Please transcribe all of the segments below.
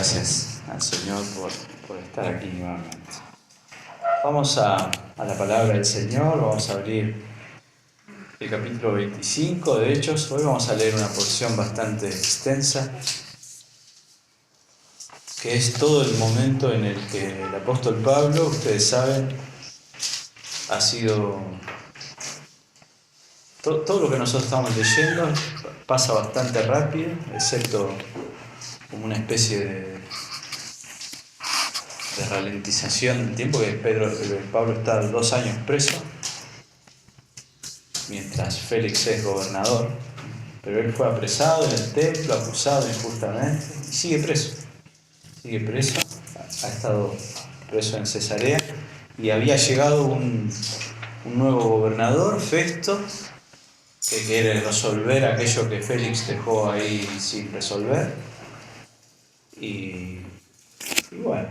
gracias al Señor por estar aquí nuevamente. Vamos a la palabra del Señor, vamos a abrir el capítulo 25 de Hechos. Hoy vamos a leer una porción bastante extensa, que es todo el momento en el que el apóstol Pablo, ustedes saben, ha sido... Todo lo que nosotros estamos leyendo pasa bastante rápido, excepto como una especie de ralentización del tiempo, que Pablo está 2 años preso, mientras Félix es gobernador, pero él fue apresado en el templo, acusado injustamente, y sigue preso, ha estado preso en Cesarea, y había llegado un nuevo gobernador, Festo, que quiere resolver aquello que Félix dejó ahí sin resolver, y bueno,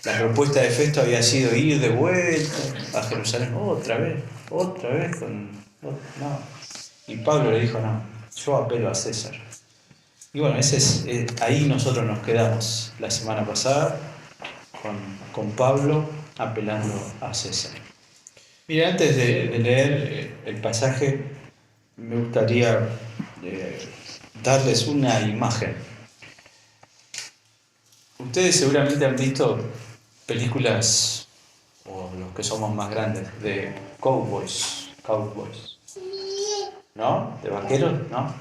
la propuesta de Festo había sido ir de vuelta a Jerusalén otra vez, no. Y Pablo le dijo, no, yo apelo a César. Y bueno, ahí nosotros nos quedamos la semana pasada con Pablo apelando a César. Mira, antes de leer el pasaje, me gustaría darles una imagen. Ustedes seguramente han visto películas, o los que somos más grandes, de cowboys, ¿no? De vaqueros, ¿no?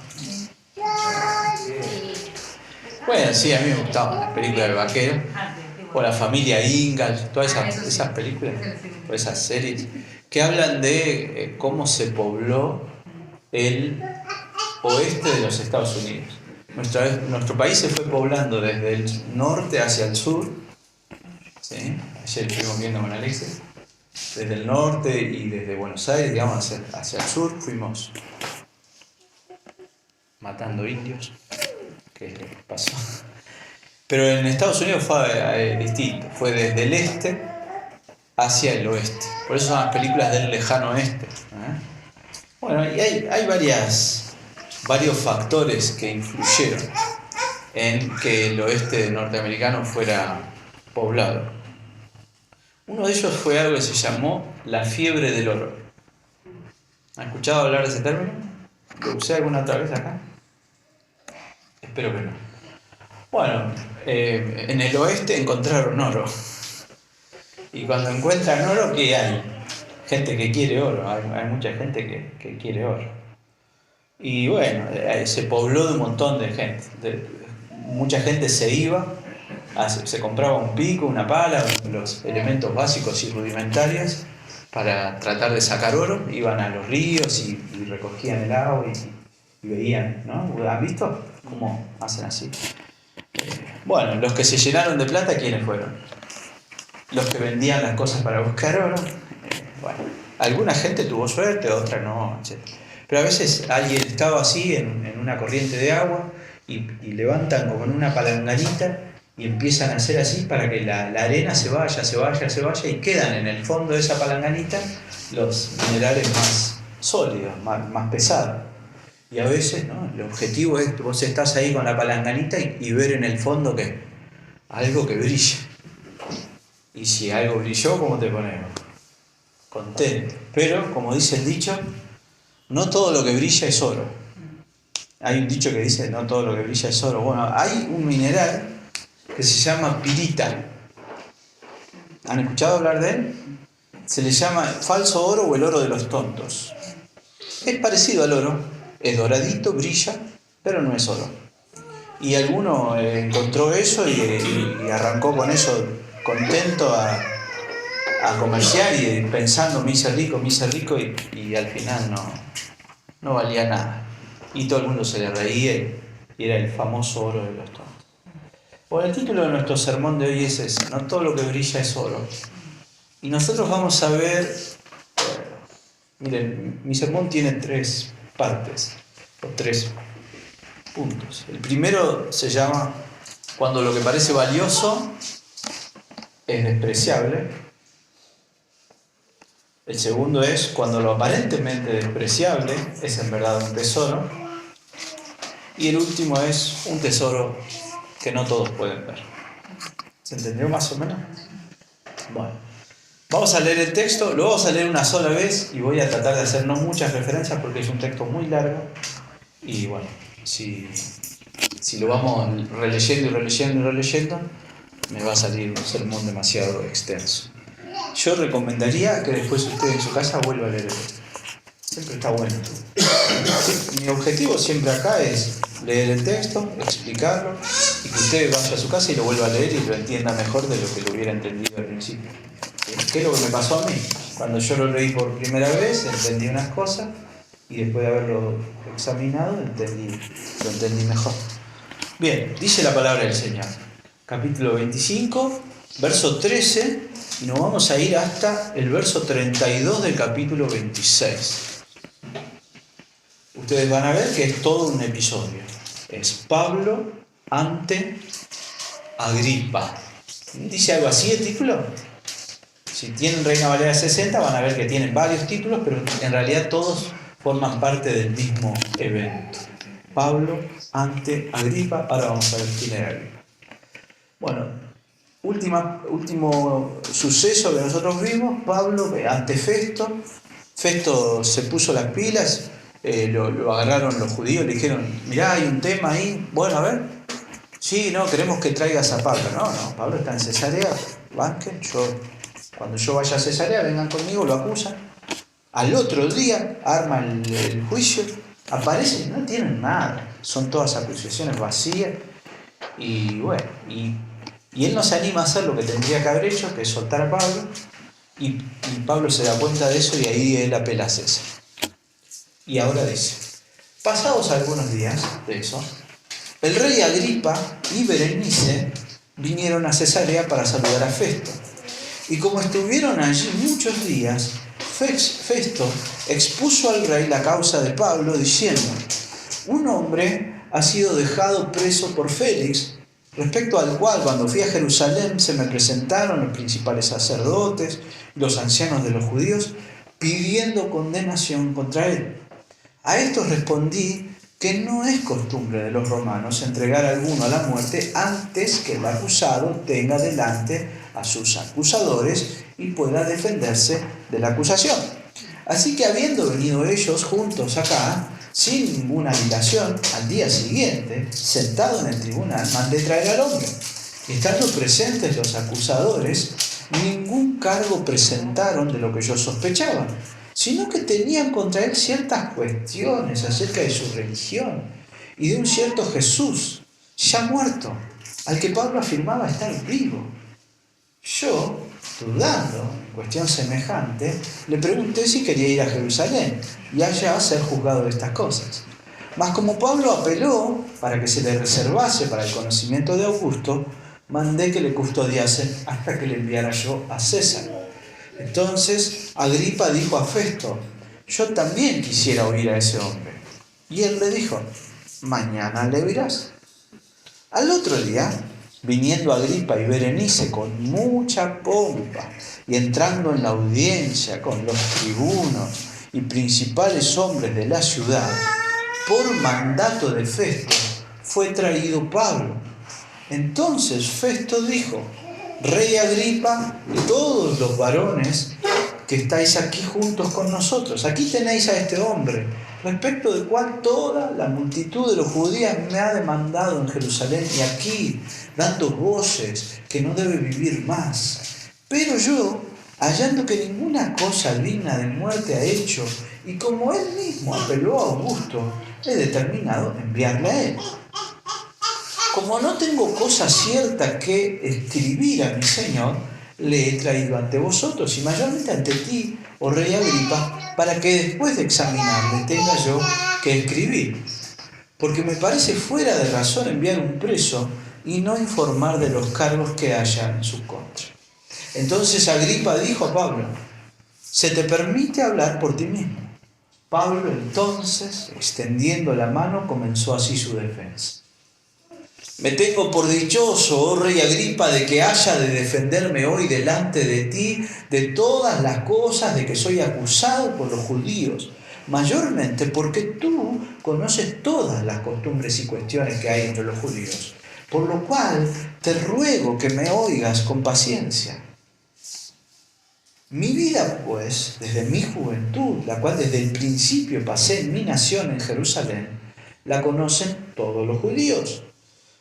Bueno, sí, a mí me gustaban las películas de vaqueros, o la familia Ingalls, todas esas películas, o esas series, que hablan de cómo se pobló el oeste de los Estados Unidos. Nuestro país se fue poblando desde el norte hacia el sur, ¿sí? Ayer estuvimos viendo con Alexis, desde el norte y desde Buenos Aires, digamos, hacia el sur, fuimos matando indios, que pasó. Pero en Estados Unidos fue distinto, fue desde el este hacia el oeste. Por eso son las películas del lejano oeste. Bueno, y hay varios factores que influyeron en que el oeste norteamericano fuera poblado. Uno de ellos fue algo que se llamó la fiebre del oro. ¿Han escuchado hablar de ese término? ¿Lo usé alguna otra vez acá? Espero que no. Bueno, en el oeste encontraron oro. Y cuando encuentran oro, ¿qué hay? Gente que quiere oro, hay mucha gente que quiere oro. Y bueno, se pobló de un montón de gente. Mucha gente se iba, se compraba un pico, una pala, los elementos básicos y rudimentarios para tratar de sacar oro. Iban a los ríos y recogían el agua y veían, ¿no? ¿Han visto cómo hacen así? Bueno, los que se llenaron de plata, ¿quiénes fueron? Los que vendían las cosas para buscar oro. Bueno, alguna gente tuvo suerte, otra no, etc. Pero a veces alguien estaba así en una corriente de agua y levantan como en una palanganita y empiezan a hacer así para que la arena se vaya y quedan en el fondo de esa palanganita los minerales más sólidos, más pesados. Y a veces, ¿no? El objetivo es que vos estás ahí con la palanganita y ver en el fondo que algo que brilla. Y si algo brilló, ¿cómo te ponemos? Contento. Pero, como dice el dicho, no todo lo que brilla es oro. Hay un dicho que dice, no todo lo que brilla es oro. Bueno, hay un mineral que se llama pirita. ¿Han escuchado hablar de él? Se le llama falso oro o el oro de los tontos. Es parecido al oro, es doradito, brilla, pero no es oro. Y alguno encontró eso y arrancó con eso contento a comerciar y pensando me hice rico y al final no valía nada. Y todo el mundo se le reía y era el famoso oro de los tontos. Bueno, el título de nuestro sermón de hoy es ese, no todo lo que brilla es oro. Y nosotros vamos a ver, miren, mi sermón tiene 3 partes, o 3 puntos. El primero se llama cuando lo que parece valioso es despreciable. El segundo es cuando lo aparentemente despreciable es en verdad un tesoro. Y el último es un tesoro que no todos pueden ver. ¿Se entendió más o menos? Bueno, vamos a leer el texto, lo vamos a leer una sola vez y voy a tratar de hacer no muchas referencias porque es un texto muy largo y bueno, si lo vamos releyendo y releyendo y releyendo, me va a salir un sermón demasiado extenso. Yo recomendaría que después usted en su casa vuelva a leer el texto. Siempre está bueno. Mi objetivo siempre acá es leer el texto, explicarlo y que usted vaya a su casa y lo vuelva a leer y lo entienda mejor de lo que lo hubiera entendido al principio. ¿Qué es lo que me pasó a mí? Cuando yo lo leí por primera vez, entendí unas cosas y después de haberlo examinado, lo entendí mejor. Bien, dice la palabra del Señor. Capítulo 25, verso 13, y nos vamos a ir hasta el verso 32 del capítulo 26. Ustedes van a ver que es todo un episodio. Es Pablo ante Agripa. ¿Dice algo así el título? Si tienen Reina Valera 60 van a ver que tienen varios títulos, pero en realidad todos forman parte del mismo evento. Pablo ante Agripa. Ahora vamos a ver quién era Agripa. Bueno, último suceso que nosotros vimos, Pablo ante Festo. Festo se puso las pilas, lo agarraron los judíos, le dijeron, mirá, hay un tema ahí, bueno, a ver. Sí, no, queremos que traigas a Pablo. No, Pablo está en Cesarea, banquen, cuando yo vaya a Cesarea, vengan conmigo, lo acusan. Al otro día arma el juicio, aparece y no tienen nada, son todas acusaciones vacías. Y bueno, y él no se anima a hacer lo que tendría que haber hecho, que es soltar a Pablo, y Pablo se da cuenta de eso y ahí él apela a César. Y ahora dice, pasados algunos días de eso, el rey Agripa y Berenice vinieron a Cesarea para saludar a Festo. Y como estuvieron allí muchos días, Festo expuso al rey la causa de Pablo diciendo, un hombre ha sido dejado preso por Félix, respecto al cual cuando fui a Jerusalén se me presentaron los principales sacerdotes y los ancianos de los judíos pidiendo condenación contra él. A esto respondí que no es costumbre de los romanos entregar a alguno a la muerte antes que el acusado tenga delante a sus acusadores y pueda defenderse de la acusación. Así que habiendo venido ellos juntos acá, sin ninguna dilación, al día siguiente, sentado en el tribunal, mandé traer al hombre. Y estando presentes los acusadores, ningún cargo presentaron de lo que yo sospechaba, sino que tenían contra él ciertas cuestiones acerca de su religión y de un cierto Jesús, ya muerto, al que Pablo afirmaba estar vivo. Yo, dudando en cuestión semejante, le pregunté si quería ir a Jerusalén y allá ser juzgado de estas cosas. Mas como Pablo apeló para que se le reservase para el conocimiento de Augusto, mandé que le custodiasen hasta que le enviara yo a César. Entonces Agripa dijo a Festo, yo también quisiera oír a ese hombre. Y él le dijo, mañana le oirás. Al otro día, viniendo Agripa y Berenice con mucha pompa y entrando en la audiencia con los tribunos y principales hombres de la ciudad, por mandato de Festo fue traído Pablo. Entonces Festo dijo, Rey Agripa y todos los varones que estáis aquí juntos con nosotros, aquí tenéis a este hombre, respecto del cual toda la multitud de los judíos me ha demandado en Jerusalén y aquí, dando voces que no debe vivir más. Pero yo, hallando que ninguna cosa digna de muerte ha hecho, y como él mismo apeló a Augusto, he determinado enviarle a él. Como no tengo cosa cierta que escribir a mi Señor, le he traído ante vosotros y mayormente ante ti, oh rey Agripa, para que después de examinarle tenga yo que escribir. Porque me parece fuera de razón enviar un preso y no informar de los cargos que haya en su contra. Entonces Agripa dijo a Pablo, se te permite hablar por ti mismo. Pablo entonces, extendiendo la mano, comenzó así su defensa. Me tengo por dichoso, oh rey Agripa, de que haya de defenderme hoy delante de ti de todas las cosas de que soy acusado por los judíos, mayormente porque tú conoces todas las costumbres y cuestiones que hay entre los judíos. Por lo cual te ruego que me oigas con paciencia. Mi vida, pues, desde mi juventud, la cual desde el principio pasé en mi nación en Jerusalén, la conocen todos los judíos,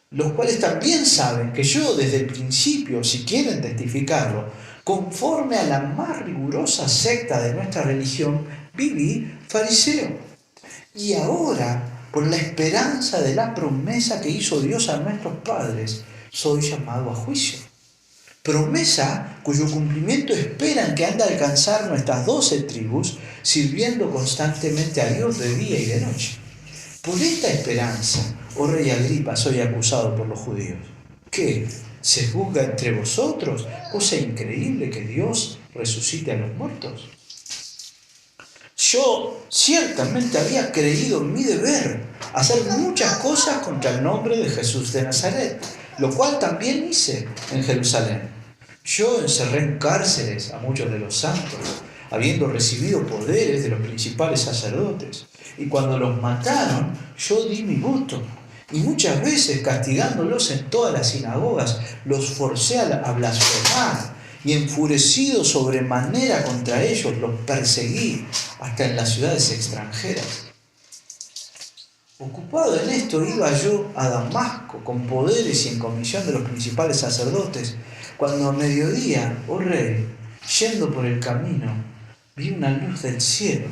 los cuales también saben que yo desde el principio, si quieren testificarlo, conforme a la más rigurosa secta de nuestra religión, viví fariseo. Y ahora, por la esperanza de la promesa que hizo Dios a nuestros padres, soy llamado a juicio. Promesa cuyo cumplimiento esperan que han de alcanzar nuestras 12 tribus, sirviendo constantemente a Dios de día y de noche. Por esta esperanza, oh rey Agripa, soy acusado por los judíos. ¿Qué? ¿Se juzga entre vosotros? Cosa increíble que Dios resucite a los muertos. Yo ciertamente había creído en mi deber hacer muchas cosas contra el nombre de Jesús de Nazaret, lo cual también hice en Jerusalén. Yo encerré en cárceles a muchos de los santos, habiendo recibido poderes de los principales sacerdotes. Y cuando los mataron, yo di mi voto. Y muchas veces, castigándolos en todas las sinagogas, los forcé a blasfemar. Y enfurecido sobremanera contra ellos, los perseguí hasta en las ciudades extranjeras. Ocupado en esto, iba yo a Damasco con poderes y en comisión de los principales sacerdotes, cuando a mediodía, oh rey, yendo por el camino, vi una luz del cielo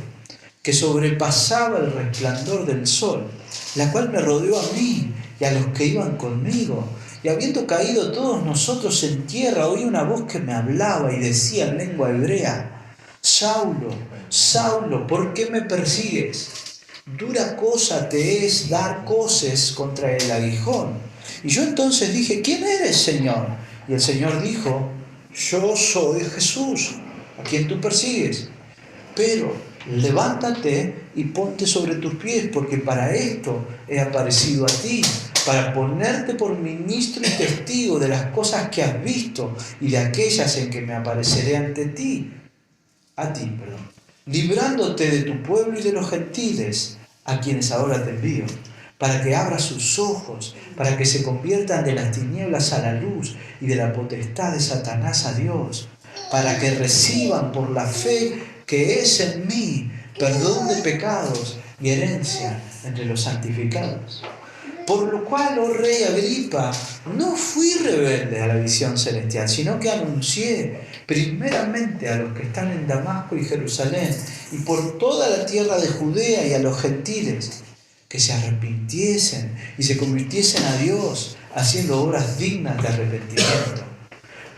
que sobrepasaba el resplandor del sol, la cual me rodeó a mí y a los que iban conmigo. Y habiendo caído todos nosotros en tierra, oí una voz que me hablaba y decía en lengua hebrea: Saulo, Saulo, ¿por qué me persigues? Dura cosa te es dar coces contra el aguijón. Y yo entonces dije: ¿quién eres, Señor? Y el Señor dijo: yo soy Jesús, a quien tú persigues. Pero levántate y ponte sobre tus pies, porque para esto he aparecido a ti, para ponerte por ministro y testigo de las cosas que has visto y de aquellas en que me apareceré ante ti, librándote de tu pueblo y de los gentiles, a quienes ahora te envío, para que abras sus ojos, para que se conviertan de las tinieblas a la luz y de la potestad de Satanás a Dios, para que reciban por la fe que es en mí perdón de pecados y herencia entre los santificados. Por lo cual, oh rey Agripa, no fui rebelde a la visión celestial, sino que anuncié primeramente a los que están en Damasco y Jerusalén y por toda la tierra de Judea y a los gentiles, que se arrepintiesen y se convirtiesen a Dios, haciendo obras dignas de arrepentimiento.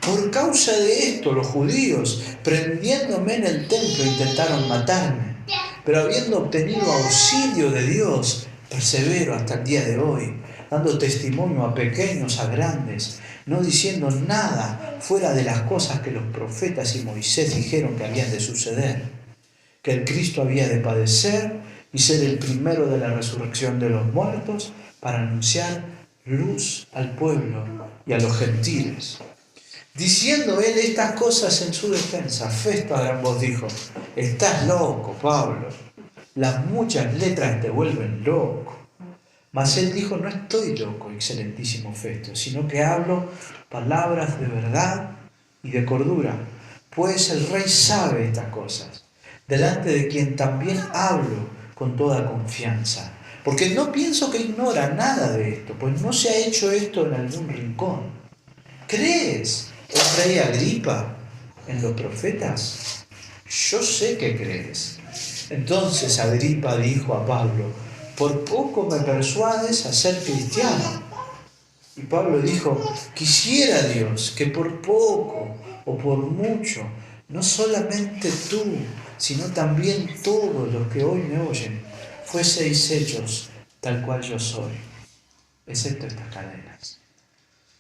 Por causa de esto, los judíos, prendiéndome en el templo, intentaron matarme, pero habiendo obtenido auxilio de Dios, persevero hasta el día de hoy, dando testimonio a pequeños, a grandes, no diciendo nada fuera de las cosas que los profetas y Moisés dijeron que habían de suceder, que el Cristo había de padecer y ser el primero de la resurrección de los muertos, para anunciar luz al pueblo y a los gentiles. Diciendo él estas cosas en su defensa, Festo a gran voz dijo: estás loco, Pablo, las muchas letras te vuelven loco. Mas él dijo: no estoy loco, excelentísimo Festo, sino que hablo palabras de verdad y de cordura, pues el rey sabe estas cosas, delante de quien también hablo con toda confianza, porque no pienso que ignora nada de esto, pues no se ha hecho esto en algún rincón. ¿Crees, oh rey Agripa, en los profetas? Yo sé que crees. Entonces Agripa dijo a Pablo: por poco me persuades a ser cristiano. Y Pablo dijo: quisiera Dios que por poco o por mucho, no solamente tú, sino también todos los que hoy me oyen, fueseis hechos tal cual yo soy, excepto estas cadenas.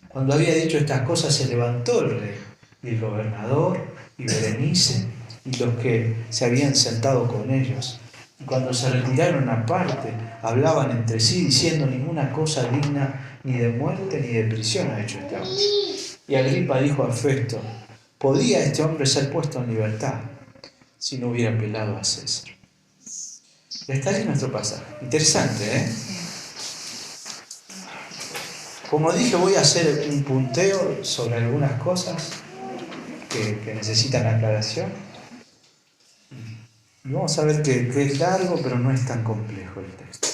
Cuando había dicho estas cosas, se levantó el rey y el gobernador y Berenice y los que se habían sentado con ellos. Y cuando se retiraron aparte, hablaban entre sí, diciendo: ninguna cosa digna ni de muerte ni de prisión ha hecho este hombre. Y Agripa dijo a Festo: podía este hombre ser puesto en libertad si no hubiera apelado a César. Y hasta ahí nuestro pasaje. Interesante, ¿eh? Como dije, voy a hacer un punteo sobre algunas cosas que necesitan aclaración. Y vamos a ver que es largo, pero no es tan complejo el texto.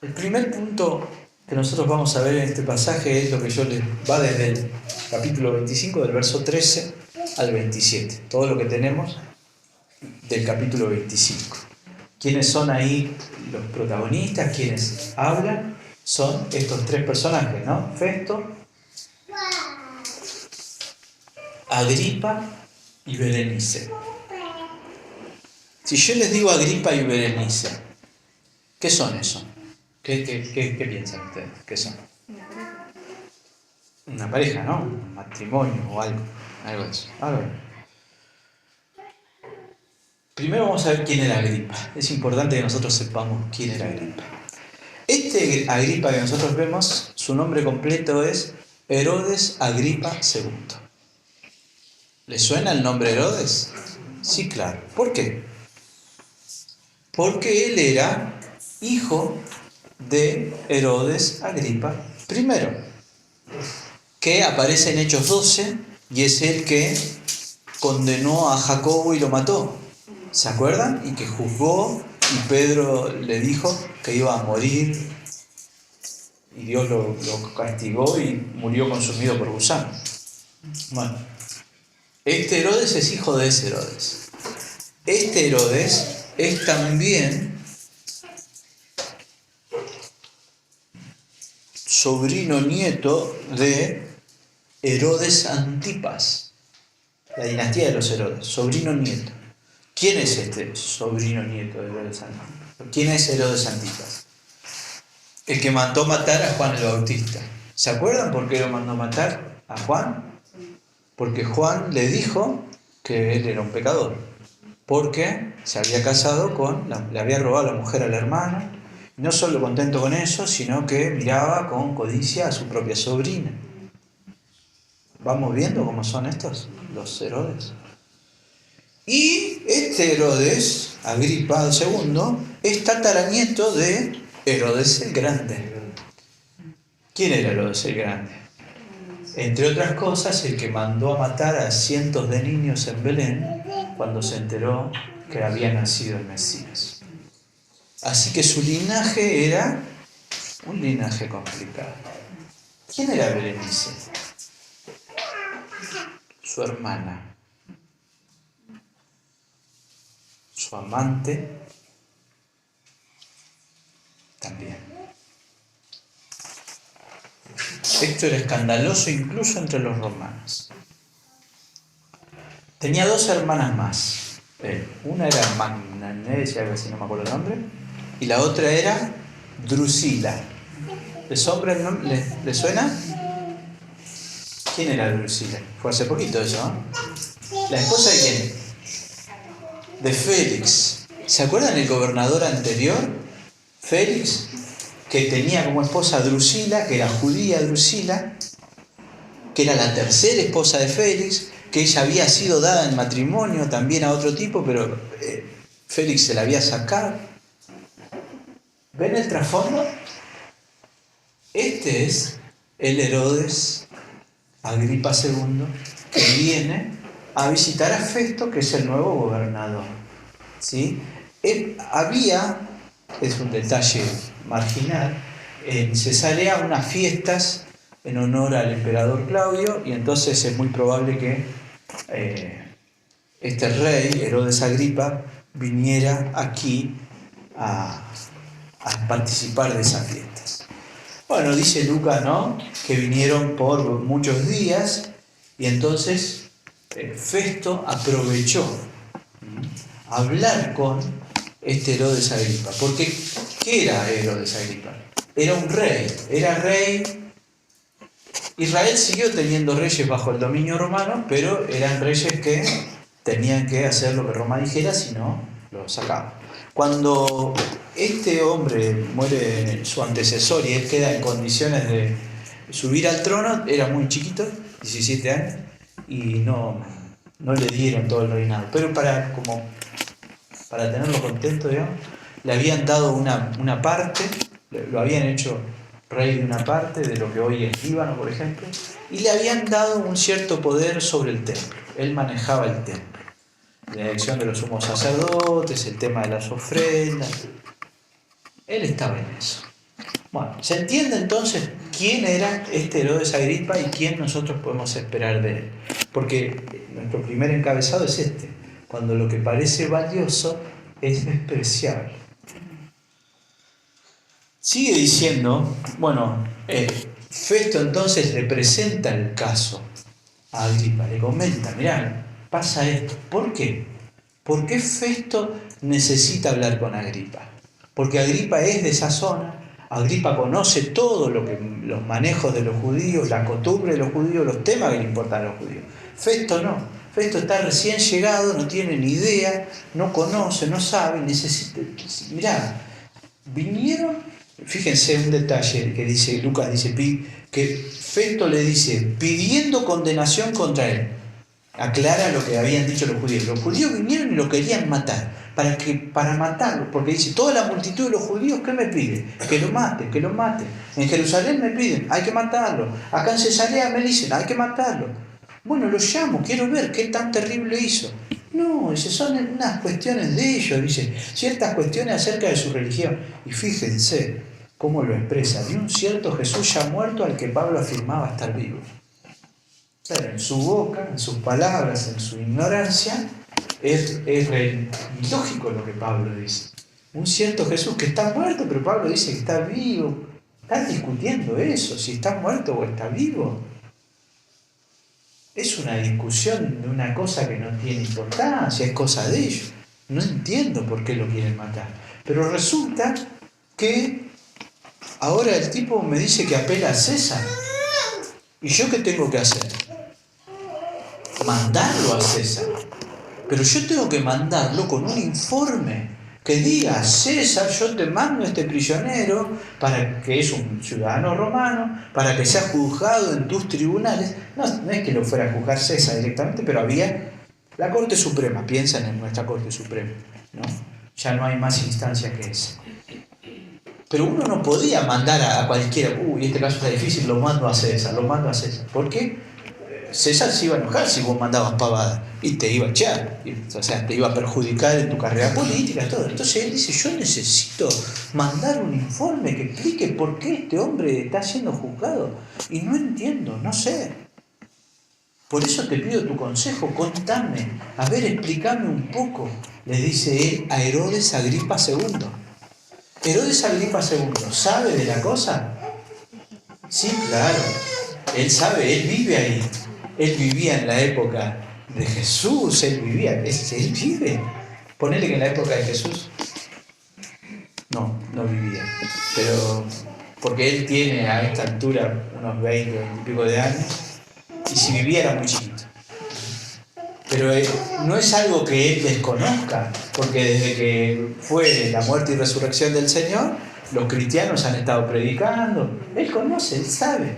El primer punto que nosotros vamos a ver en este pasaje es lo que va desde el capítulo 25, del verso 13 al 27. Todo lo que tenemos del capítulo 25. ¿Quiénes son ahí los protagonistas? ¿Quiénes hablan? Son estos tres personajes, ¿no? Festo, Agripa y Berenice. Si yo les digo Agripa y Berenice, ¿qué son eso? ¿Qué piensan ustedes? ¿Qué son? Una pareja, ¿no? Un matrimonio o algo de eso. Primero vamos a ver quién era Agripa. Es importante que nosotros sepamos quién era Agripa. Este Agripa que nosotros vemos, su nombre completo es Herodes Agripa II. ¿Le suena el nombre Herodes? Sí, claro. ¿Por qué? Porque él era hijo de Herodes Agripa I, que aparece en Hechos 12 y es el que condenó a Jacobo y lo mató. ¿Se acuerdan? Y que juzgó y Pedro le dijo que iba a morir y Dios lo castigó y murió consumido por gusano. Bueno, este Herodes es hijo de ese Herodes. Este Herodes es también sobrino nieto de Herodes Antipas, la dinastía de los Herodes, sobrino nieto. ¿Quién es este sobrino nieto de Herodes Antipas? ¿Quién es Herodes Antipas? El que mandó matar a Juan el Bautista. ¿Se acuerdan por qué lo mandó matar a Juan? Porque Juan le dijo que él era un pecador, porque se había casado le había robado la mujer al hermano, y no solo contento con eso, sino que miraba con codicia a su propia sobrina. ¿Vamos viendo cómo son los Herodes? Y este Herodes, Agripa II, es tataranieto de Herodes el Grande. ¿Quién era Herodes el Grande? Entre otras cosas, el que mandó a matar a cientos de niños en Belén cuando se enteró que había nacido el Mesías. Así que su linaje era un linaje complicado. ¿Quién era Berenice? Su hermana. Su amante también. Esto era escandaloso incluso entre los romanos. Tenía dos hermanas más. Una era Magnanesia, algo así, no me acuerdo el nombre, y la otra era Drusila. ¿Les suena? ¿Quién era Drusila? Fue hace poquito eso, ¿no? ¿La esposa de quién? De Félix. ¿Se acuerdan el gobernador anterior? Félix, que tenía como esposa a Drusila, que era judía Drusila, que era la tercera esposa de Félix, que ella había sido dada en matrimonio también a otro tipo, pero Félix se la había sacado. ¿Ven el trasfondo? Este es el Herodes Agripa II, que viene a visitar a Festo, que es el nuevo gobernador. ¿Sí? Es un detalle marginal, en Cesarea unas fiestas en honor al emperador Claudio, y entonces es muy probable que este rey, Herodes Agripa, viniera aquí a participar de esas fiestas. Bueno, dice Lucas, ¿no?, que vinieron por muchos días, y entonces Festo aprovechó a hablar con este Herodes Agripa. Porque, ¿qué era Herodes Agripa? Era un rey, era rey. Israel siguió teniendo reyes bajo el dominio romano, pero eran reyes que tenían que hacer lo que Roma dijera, si no, lo sacaban. Cuando este hombre muere su antecesor y él queda en condiciones de subir al trono, era muy chiquito, 17 años, y no le dieron todo el reinado. Pero para tenerlo contento, digamos, le habían dado una parte, lo habían hecho rey de una parte de lo que hoy es Líbano, por ejemplo, y le habían dado un cierto poder sobre el templo. Él manejaba el templo, la elección de los sumos sacerdotes, el tema de las ofrendas. Él estaba en eso. Bueno, se entiende entonces quién era este Herodes Agripa y quién nosotros podemos esperar de él. Porque nuestro primer encabezado es este: cuando lo que parece valioso es despreciable. Sigue diciendo, bueno, Festo entonces le presenta el caso a Agripa, le comenta, mirá, pasa esto. ¿Por qué? ¿Por qué Festo necesita hablar con Agripa? Porque Agripa es de esa zona, Agripa conoce todo los manejos de los judíos, la costumbre de los judíos, los temas que le importan a los judíos. Festo no, Festo está recién llegado, no tiene ni idea, no conoce, no sabe, necesita. Mirá, vinieron, fíjense un detalle que dice, Lucas dice, que Festo le dice, pidiendo condenación contra él. Aclara lo que habían dicho los judíos. Los judíos vinieron y lo querían matar. Para matarlo, porque dice, toda la multitud de los judíos, ¿qué me pide? Que lo maten, que lo maten. En Jerusalén me piden, hay que matarlo. Acá en Cesarea me dicen, hay que matarlo. Bueno, lo llamo, quiero ver qué tan terrible hizo. No, dice, son unas cuestiones de ellos, dice, ciertas cuestiones acerca de su religión. Y fíjense cómo lo expresa, de un cierto Jesús ya muerto al que Pablo afirmaba estar vivo. Claro, en su boca, en sus palabras, en su ignorancia, es ilógico lo que Pablo dice. Un cierto Jesús que está muerto, pero Pablo dice que está vivo. Están discutiendo eso, si está muerto o está vivo. Es una discusión de una cosa que no tiene importancia, es cosa de ellos. No entiendo por qué lo quieren matar. Pero resulta que ahora el tipo me dice que apela a César. ¿Y yo qué tengo que hacer? Mandarlo a César. Pero yo tengo que mandarlo con un informe que diga, César, yo te mando a este prisionero para que es un ciudadano romano, para que sea juzgado en tus tribunales. No es que lo fuera a juzgar César directamente, pero había la Corte Suprema, piensan en nuestra Corte Suprema, ¿no? Ya no hay más instancia que esa. Pero uno no podía mandar a cualquiera, este caso está difícil, lo mando a César. ¿Por qué? César se iba a enojar si vos mandabas pavada y te iba a echar, o sea, te iba a perjudicar en tu carrera política, todo. Entonces él dice, yo necesito mandar un informe que explique por qué este hombre está siendo juzgado y no entiendo, no sé. Por eso te pido tu consejo, contame, a ver, explícame un poco, le dice él a Herodes Agripa II. Herodes Agripa II, ¿sabe de la cosa? Sí, claro, él sabe, él vive ahí. Él vivía en la época de Jesús, él vive. Ponele que en la época de Jesús no vivía. Pero porque él tiene a esta altura unos 20 y pico de años, y si vivía era muy chiquito. Pero no es algo que él desconozca, porque desde que fue la muerte y resurrección del Señor, los cristianos han estado predicando. Él conoce, él sabe.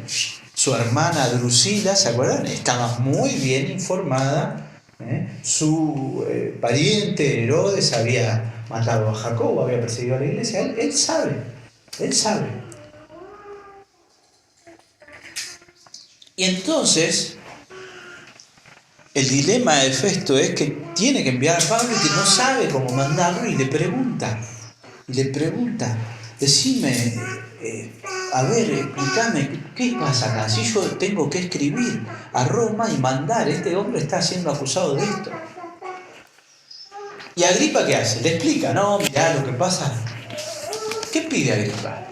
Su hermana Drusila, ¿se acuerdan? Estaba muy bien informada. Su pariente Herodes había matado a Jacobo, había perseguido a la iglesia. Él sabe. Y entonces, el dilema de Festo es que tiene que enviar a Pablo y que no sabe cómo mandarlo, y le pregunta, decime, a ver, explícame, ¿qué pasa acá? Si yo tengo que escribir a Roma y mandar, este hombre está siendo acusado de esto. ¿Y Agripa qué hace? Le explica, no, mirá lo que pasa. ¿Qué pide Agripa?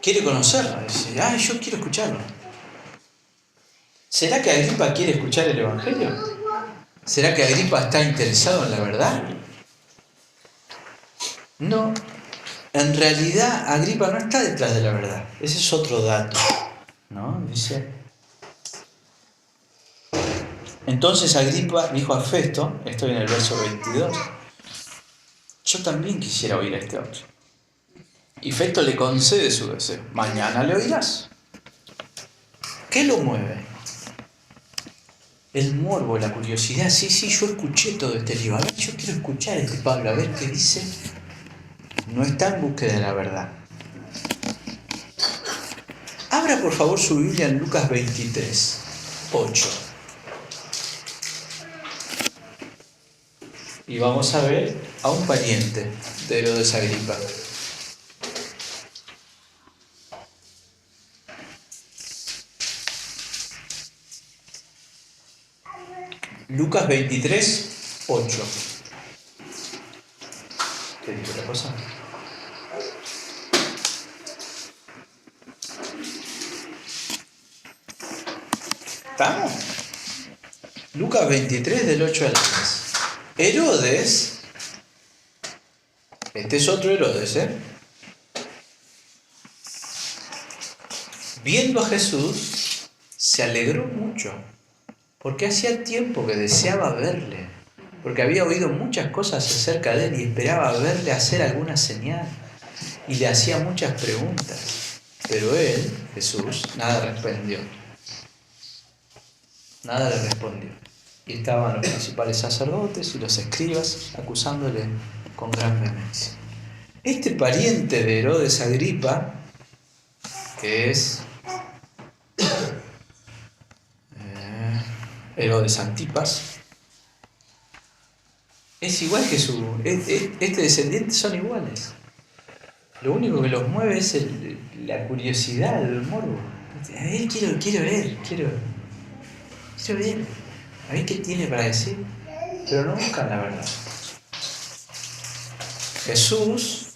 Quiere conocerlo, dice, yo quiero escucharlo. ¿Será que Agripa quiere escuchar el Evangelio? ¿Será que Agripa está interesado en la verdad? No, en realidad Agripa no está detrás de la verdad. Ese es otro dato, ¿no? Dice. Entonces Agripa dijo a Festo, estoy en el verso 22, yo también quisiera oír a este hombre. Y Festo le concede su deseo. Mañana le oirás. ¿Qué lo mueve? el morbo, la curiosidad. Sí, yo escuché todo este libro. A ver, yo quiero escuchar a este Pablo, a ver qué dice. No está en búsqueda de la verdad. Abra por favor su Biblia en Lucas 23, 8. Y vamos a ver a un pariente de Herodes Agripa. Lucas 23, 8. ¿Qué dijo la cosa? ¿Estamos? Lucas 23 del 8 al 10. Herodes, este es otro Herodes, viendo a Jesús, se alegró mucho, porque hacía tiempo que deseaba verle, porque había oído muchas cosas acerca de él y esperaba verle hacer alguna señal, y le hacía muchas preguntas, pero él, Jesús, nada respondió. Nada le respondió. Y estaban los principales sacerdotes y los escribas acusándole con gran vehemencia. Este pariente de Herodes Agripa, que es Herodes Antipas, es igual que este descendiente, son iguales. Lo único que los mueve es la curiosidad, el morbo. A ver, quiero ver. A ver qué tiene para decir, pero no buscan la verdad. Jesús,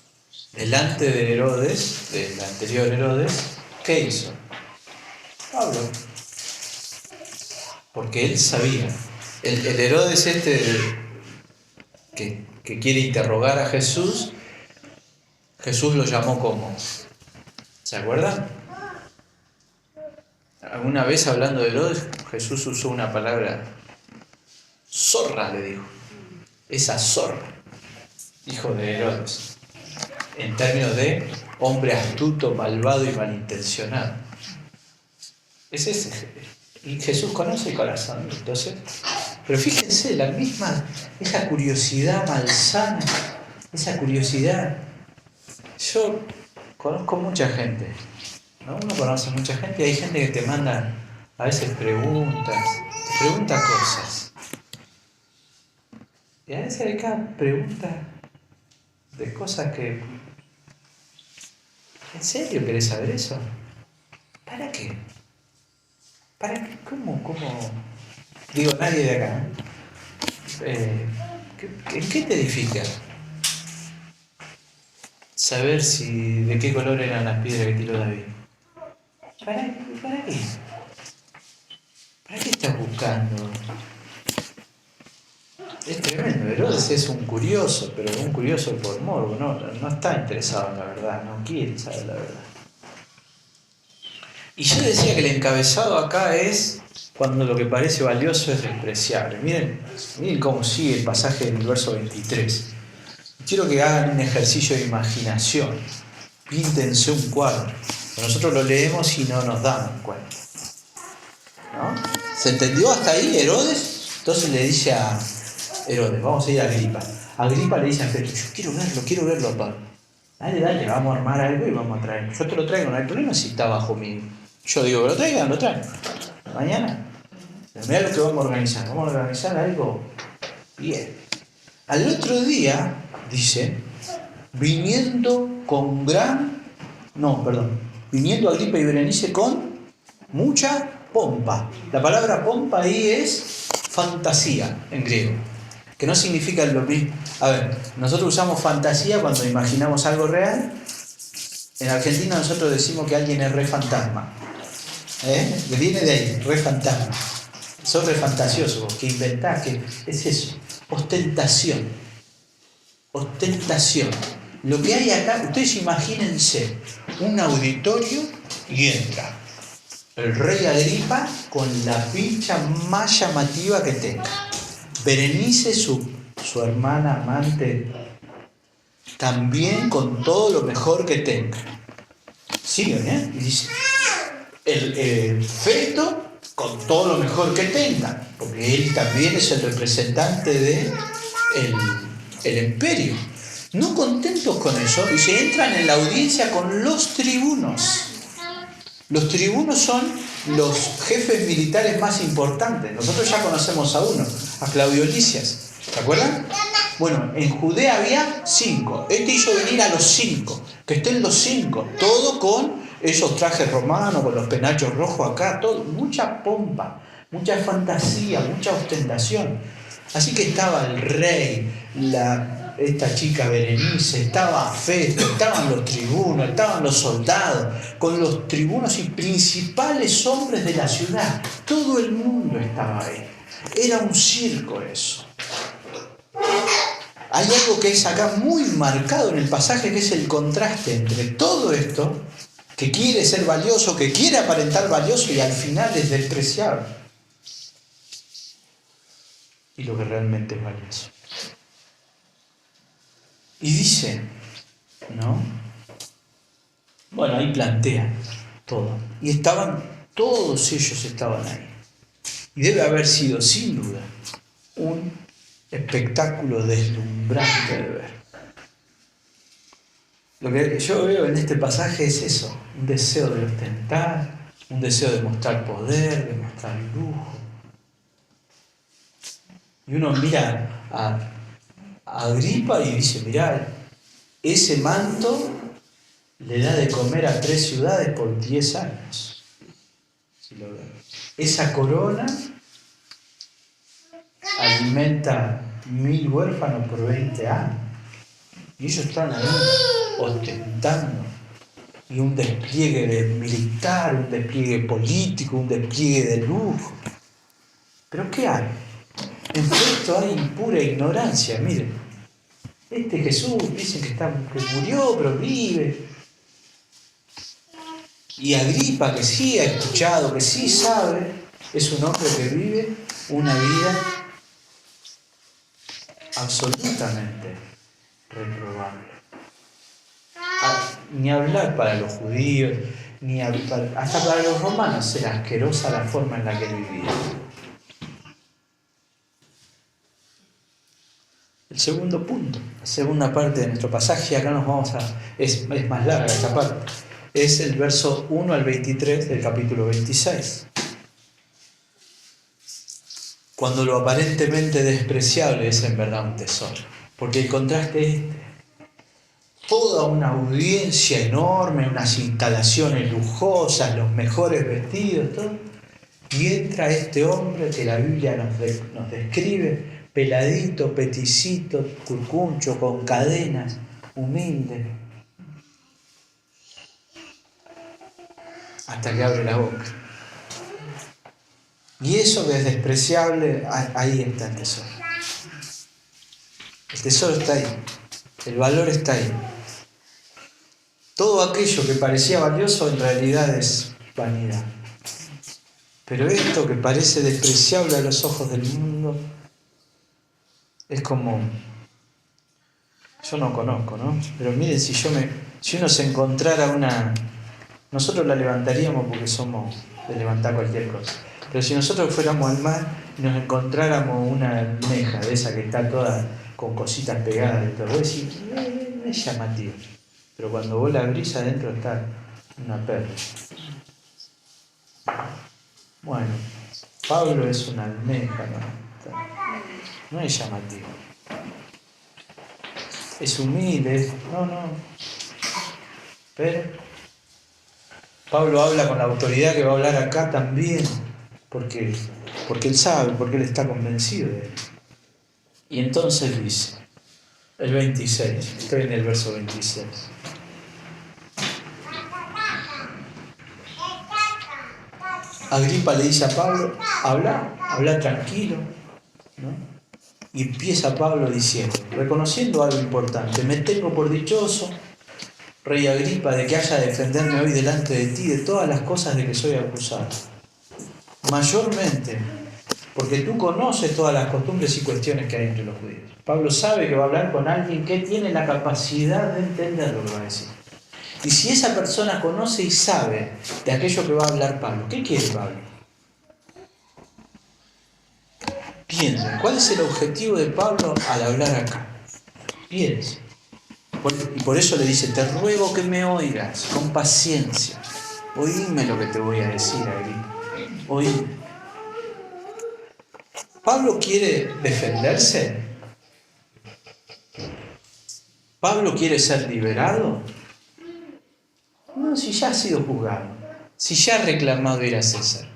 delante de Herodes, del anterior Herodes, ¿qué hizo? Habló. Porque él sabía. El Herodes que quiere interrogar a Jesús, Jesús lo llamó como. ¿Se acuerdan? Alguna vez hablando de Herodes, Jesús usó una palabra, zorra, le dijo. Esa zorra, hijo de Herodes, en términos de hombre astuto, malvado y malintencionado. Es ese. Y Jesús conoce el corazón, entonces. Pero fíjense, esa curiosidad malsana, esa curiosidad. Yo conozco mucha gente, ¿no? Uno conoce mucha gente y hay gente que te manda a veces pregunta cosas. Y a veces hay cada pregunta de cosas que... ¿En serio querés saber eso? ¿Para qué? ¿Para qué? ¿Cómo? Digo, nadie de acá. ¿En qué te edifica? Saber de qué color eran las piedras que tiró David. ¿Para qué? ¿Para qué estás buscando? Es tremendo. Herodes es un curioso, pero un curioso por morbo. No está interesado en la verdad, no quiere saber la verdad. Y yo decía que el encabezado acá es cuando lo que parece valioso es despreciable. Miren cómo sigue el pasaje del verso 23. Quiero que hagan un ejercicio de imaginación. Píntense un cuadro. Nosotros lo leemos y no nos damos cuenta. ¿No? ¿Se entendió hasta ahí Herodes? Entonces le dice a Herodes, vamos a ir a Agripa. Agripa le dice a Pedro, yo quiero verlo, Pablo. Dale, vamos a armar algo y vamos a traerlo. Yo te lo traigo, no hay problema si está bajo mi... Yo digo, lo traigan. Mañana. Mirá lo que vamos a organizar. Vamos a organizar algo bien. Al otro día, dice, viniendo Agripa y Berenice con mucha pompa. La palabra pompa ahí es fantasía en griego, que no significa lo mismo. A ver, nosotros usamos fantasía cuando imaginamos algo real. En Argentina nosotros decimos que alguien es re fantasma. Viene de ahí, re fantasma. Sos re fantasioso, que inventás, que es eso. Ostentación. Lo que hay acá, ustedes imagínense un auditorio y entra el rey Agripa con la pincha más llamativa que tenga. Berenice, su hermana amante, también con todo lo mejor que tenga. Siguen, y dice, el feto con todo lo mejor que tenga. porque él también es el representante de el imperio. No contentos con eso, y se entran en la audiencia con los tribunos. Los tribunos son los jefes militares más importantes. Nosotros ya conocemos a uno, a Claudio Lisias. ¿Se acuerdan? Bueno, en Judea había 5. Este hizo venir a los 5. Que estén los 5. Todo con esos trajes romanos, con los penachos rojos acá. Todo, mucha pompa, mucha fantasía, mucha ostentación. Así que estaba el rey, esta chica Berenice, estaba Festo, estaban los tribunos, estaban los soldados, con los tribunos y principales hombres de la ciudad. Todo el mundo estaba ahí. Era un circo eso. Hay algo que es acá muy marcado en el pasaje, que es el contraste entre todo esto, que quiere ser valioso, que quiere aparentar valioso y al final es despreciable, y lo que realmente es valioso. Y dice, ¿no? Bueno, ahí plantea todo. Y todos ellos estaban ahí. Y debe haber sido, sin duda, un espectáculo deslumbrante de ver. Lo que yo veo en este pasaje es eso, un deseo de ostentar, un deseo de mostrar poder, de mostrar lujo. Y uno mira a Agripa y dice, mirá, ese manto le da de comer a 3 ciudades por 10 años. Si lo ven. Esa corona alimenta 1000 huérfanos por 20 años. Y ellos están ahí ostentando. Y un despliegue militar, un despliegue político, un despliegue de lujo. ¿Pero qué hay? En esto hay pura ignorancia, miren. Este Jesús dicen que murió, pero vive. Y Agripa, que sí ha escuchado, que sí sabe, es un hombre que vive una vida absolutamente reprobable. Ni hablar para los judíos, hasta para los romanos era asquerosa la forma en la que vivía. El segundo punto, la segunda parte de nuestro pasaje, acá es más larga esta parte, es el verso 1 al 23 del capítulo 26. Cuando lo aparentemente despreciable es en verdad un tesoro. Porque el contraste es toda una audiencia enorme, unas instalaciones lujosas, los mejores vestidos, todo. Y entra este hombre que la Biblia nos describe, peladito, peticito, curcuncho, con cadenas, humilde, hasta que abre la boca. Y eso que es despreciable, ahí está el tesoro. El tesoro está ahí, el valor está ahí. Todo aquello que parecía valioso en realidad es vanidad. Pero esto que parece despreciable a los ojos del mundo es como, yo no conozco, ¿no? Pero miren, si uno se encontrara nosotros la levantaríamos porque somos de levantar cualquier cosa. Pero si nosotros fuéramos al mar y nos encontráramos una almeja de esa que está toda con cositas pegadas y todo, vos decís, es llamativo. Pero cuando vos la abrís, adentro está una perla. Bueno, Pablo es una almeja, no es llamativo. Es humilde, no. Pero Pablo habla con la autoridad que va a hablar acá también, porque él sabe, porque él está convencido de él. Y entonces dice, el 26, estoy en el verso 26. Agripa le dice a Pablo, habla tranquilo, ¿no? Y empieza Pablo diciendo, reconociendo algo importante, me tengo por dichoso, rey Agripa, de que haya de defenderme hoy delante de ti de todas las cosas de que soy acusado. Mayormente, porque tú conoces todas las costumbres y cuestiones que hay entre los judíos. Pablo sabe que va a hablar con alguien que tiene la capacidad de entender lo que va a decir. Y si esa persona conoce y sabe de aquello que va a hablar Pablo, ¿qué quiere Pablo? piensen, ¿cuál es el objetivo de Pablo al hablar acá? Piensen. Y por eso le dice, te ruego que me oigas con paciencia. Oíme lo que te voy a decir, Agripa. Oíme. ¿Pablo quiere defenderse? ¿Pablo quiere ser liberado? No, si ya ha sido juzgado. Si ya ha reclamado ir a César.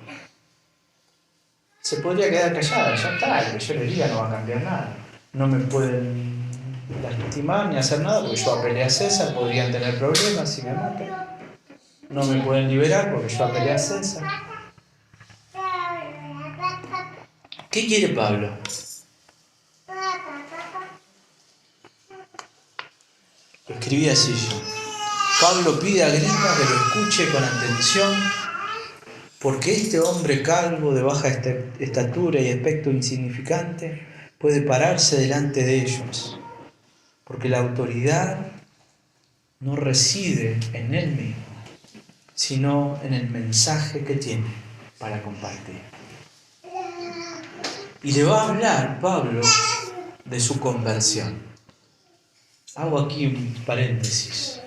Se podría quedar callado, ya está, lo que yo le diga no va a cambiar nada. No me pueden lastimar ni hacer nada porque yo apelé a César, podrían tener problemas si me matan. No me pueden liberar porque yo apelé a César. ¿Qué quiere Pablo? Lo escribí así yo. Pablo pide a Agripa que lo escuche con atención, porque este hombre calvo, de baja estatura y aspecto insignificante, puede pararse delante de ellos, porque la autoridad no reside en él mismo, sino en el mensaje que tiene para compartir. Y le va a hablar Pablo de su conversión. Hago aquí un paréntesis.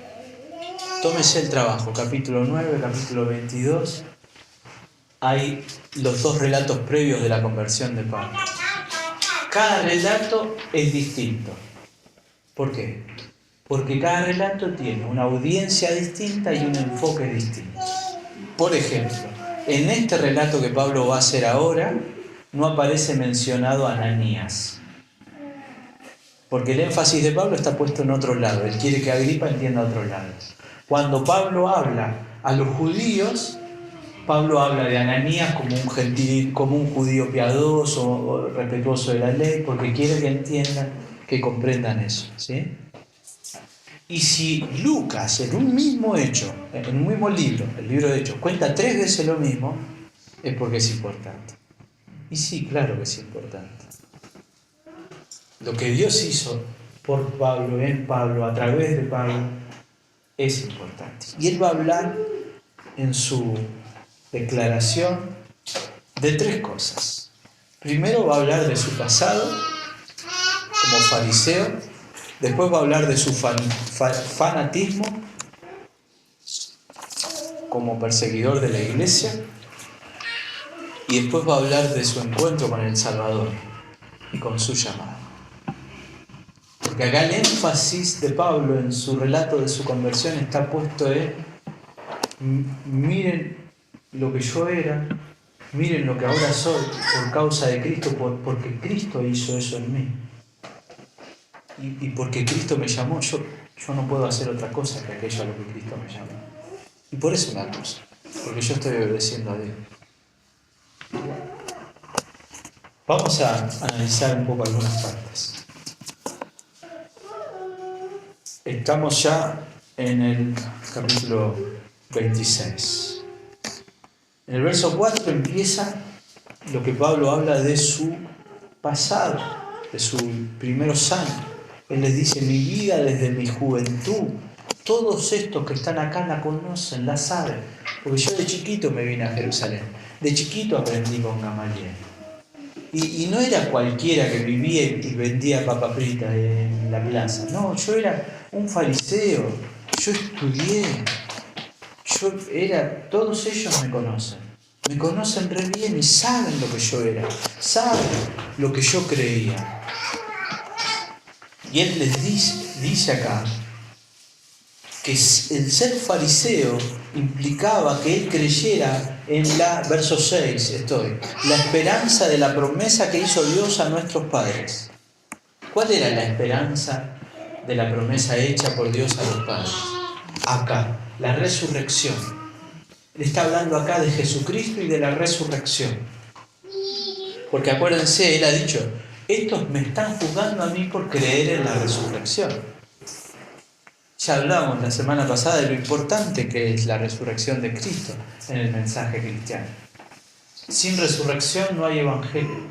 Tómese el trabajo, capítulo 9, capítulo 22. Hay los dos relatos previos de la conversión de Pablo. Cada relato es distinto. ¿Por qué? Porque cada relato tiene una audiencia distinta y un enfoque distinto. Por ejemplo, en este relato que Pablo va a hacer ahora, no aparece mencionado Ananías. Porque el énfasis de Pablo está puesto en otro lado. Él quiere que Agripa entienda otro lado. Cuando Pablo habla a los judíos, Pablo habla de Ananías como un gentil, como un judío piadoso o respetuoso de la ley, porque quiere que entiendan, que comprendan eso, ¿sí? Y si Lucas, en un mismo hecho, en un mismo libro, el libro de Hechos, cuenta 3 veces lo mismo, es porque es importante. Y sí, claro que es importante. Lo que Dios hizo por Pablo, en Pablo, a través de Pablo, es importante. Y él va a hablar en su declaración de 3 cosas. Primero va a hablar de su pasado como fariseo, después va a hablar de su fanatismo como perseguidor de la iglesia y después va a hablar de su encuentro con el Salvador y con su llamado. Porque acá el énfasis de Pablo en su relato de su conversión está puesto en miren lo que yo era, miren lo que ahora soy por causa de Cristo, porque Cristo hizo eso en mí. Y porque Cristo me llamó, yo no puedo hacer otra cosa que aquello a lo que Cristo me llamó. Y por eso me acuso, porque yo estoy obedeciendo a Dios. Vamos a analizar un poco algunas partes. Estamos ya en el capítulo 26. En el verso 4 empieza lo que Pablo habla de su pasado, de sus primeros años. Él les dice, mi vida desde mi juventud, todos estos que están acá la conocen, la saben, porque yo de chiquito me vine a Jerusalén, de chiquito aprendí con Gamaliel. Y no era cualquiera que vivía y vendía papas fritas en la plaza, no, yo era un fariseo, yo estudié, todos ellos me conocen re bien y saben lo que yo era, saben lo que yo creía. Y él les dice acá que el ser fariseo implicaba que él creyera en verso 6, la esperanza de la promesa que hizo Dios a nuestros padres. ¿Cuál era la esperanza de la promesa hecha por Dios a los padres? Acá, la resurrección. Él está hablando acá de Jesucristo y de la resurrección. Porque acuérdense, él ha dicho, estos me están juzgando a mí por creer en la resurrección. Ya hablamos la semana pasada de lo importante que es la resurrección de Cristo en el mensaje cristiano. Sin resurrección no hay evangelio.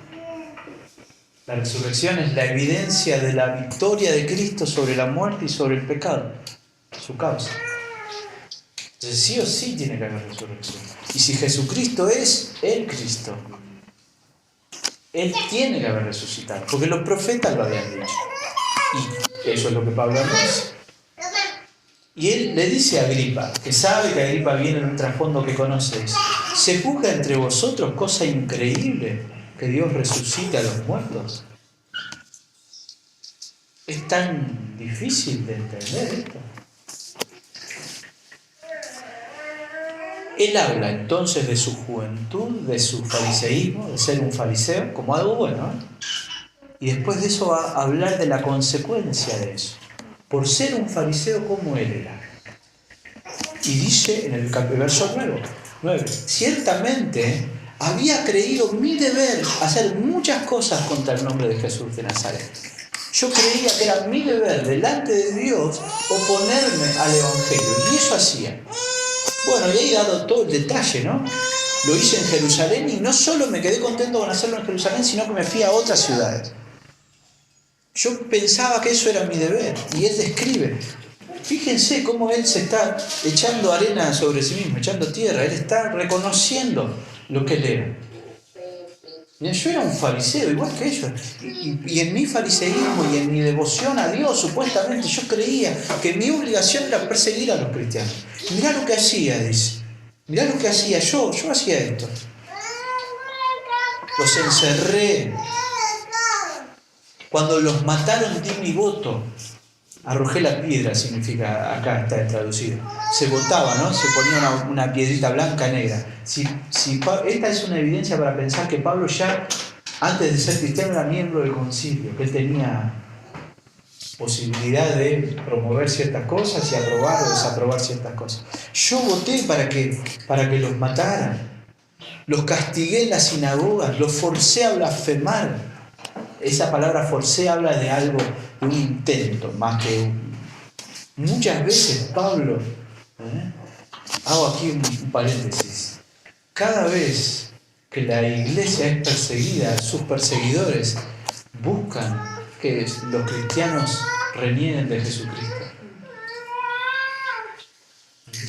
La resurrección es la evidencia de la victoria de Cristo sobre la muerte y sobre el pecado, su causa. Entonces sí o sí tiene que haber resurrección. Y si Jesucristo es el Cristo, Él tiene que haber resucitado, porque los profetas lo habían dicho. Y eso es lo que Pablo dice. Y él le dice a Agripa, que sabe que Agripa viene de un trasfondo que conoce, ¿se juzga entre vosotros cosa increíble que Dios resucite a los muertos? Es tan difícil de entender esto. Él habla entonces de su juventud, de su fariseísmo, de ser un fariseo, como algo bueno, y después de eso va a hablar de la consecuencia de eso. Por ser un fariseo como él era. Y dice en el verso 9, ciertamente había creído mi deber hacer muchas cosas contra el nombre de Jesús de Nazaret. Yo creía que era mi deber delante de Dios oponerme al Evangelio, y eso hacía. Bueno, y ahí dado todo el detalle, ¿no? Lo hice en Jerusalén y no solo me quedé contento con hacerlo en Jerusalén, sino que me fui a otras ciudades. Yo pensaba que eso era mi deber, y él describe. Fíjense cómo él se está echando arena sobre sí mismo, echando tierra. Él está reconociendo lo que él era. Yo era un fariseo, igual que ellos. Y en mi fariseísmo y en mi devoción a Dios, supuestamente, yo creía que mi obligación era perseguir a los cristianos. Mirá lo que hacía, dice. Mirá lo que hacía yo hacía esto. Los encerré. Cuando los mataron di mi voto. Arrojé la piedra, significa, acá está traducido. Se botaba, ¿no? Se ponía una piedrita blanca negra. Esta es una evidencia para pensar que Pablo ya, antes de ser cristiano, era miembro del concilio, que él tenía posibilidad de promover ciertas cosas y aprobar o desaprobar ciertas cosas. Yo voté para que los mataran. Los castigué en las sinagogas, los forcé a blasfemar. Esa palabra forcé habla de algo, de un intento, más que muchas veces Pablo, hago aquí un paréntesis, cada vez que la iglesia es perseguida, sus perseguidores buscan que los cristianos renieguen de Jesucristo.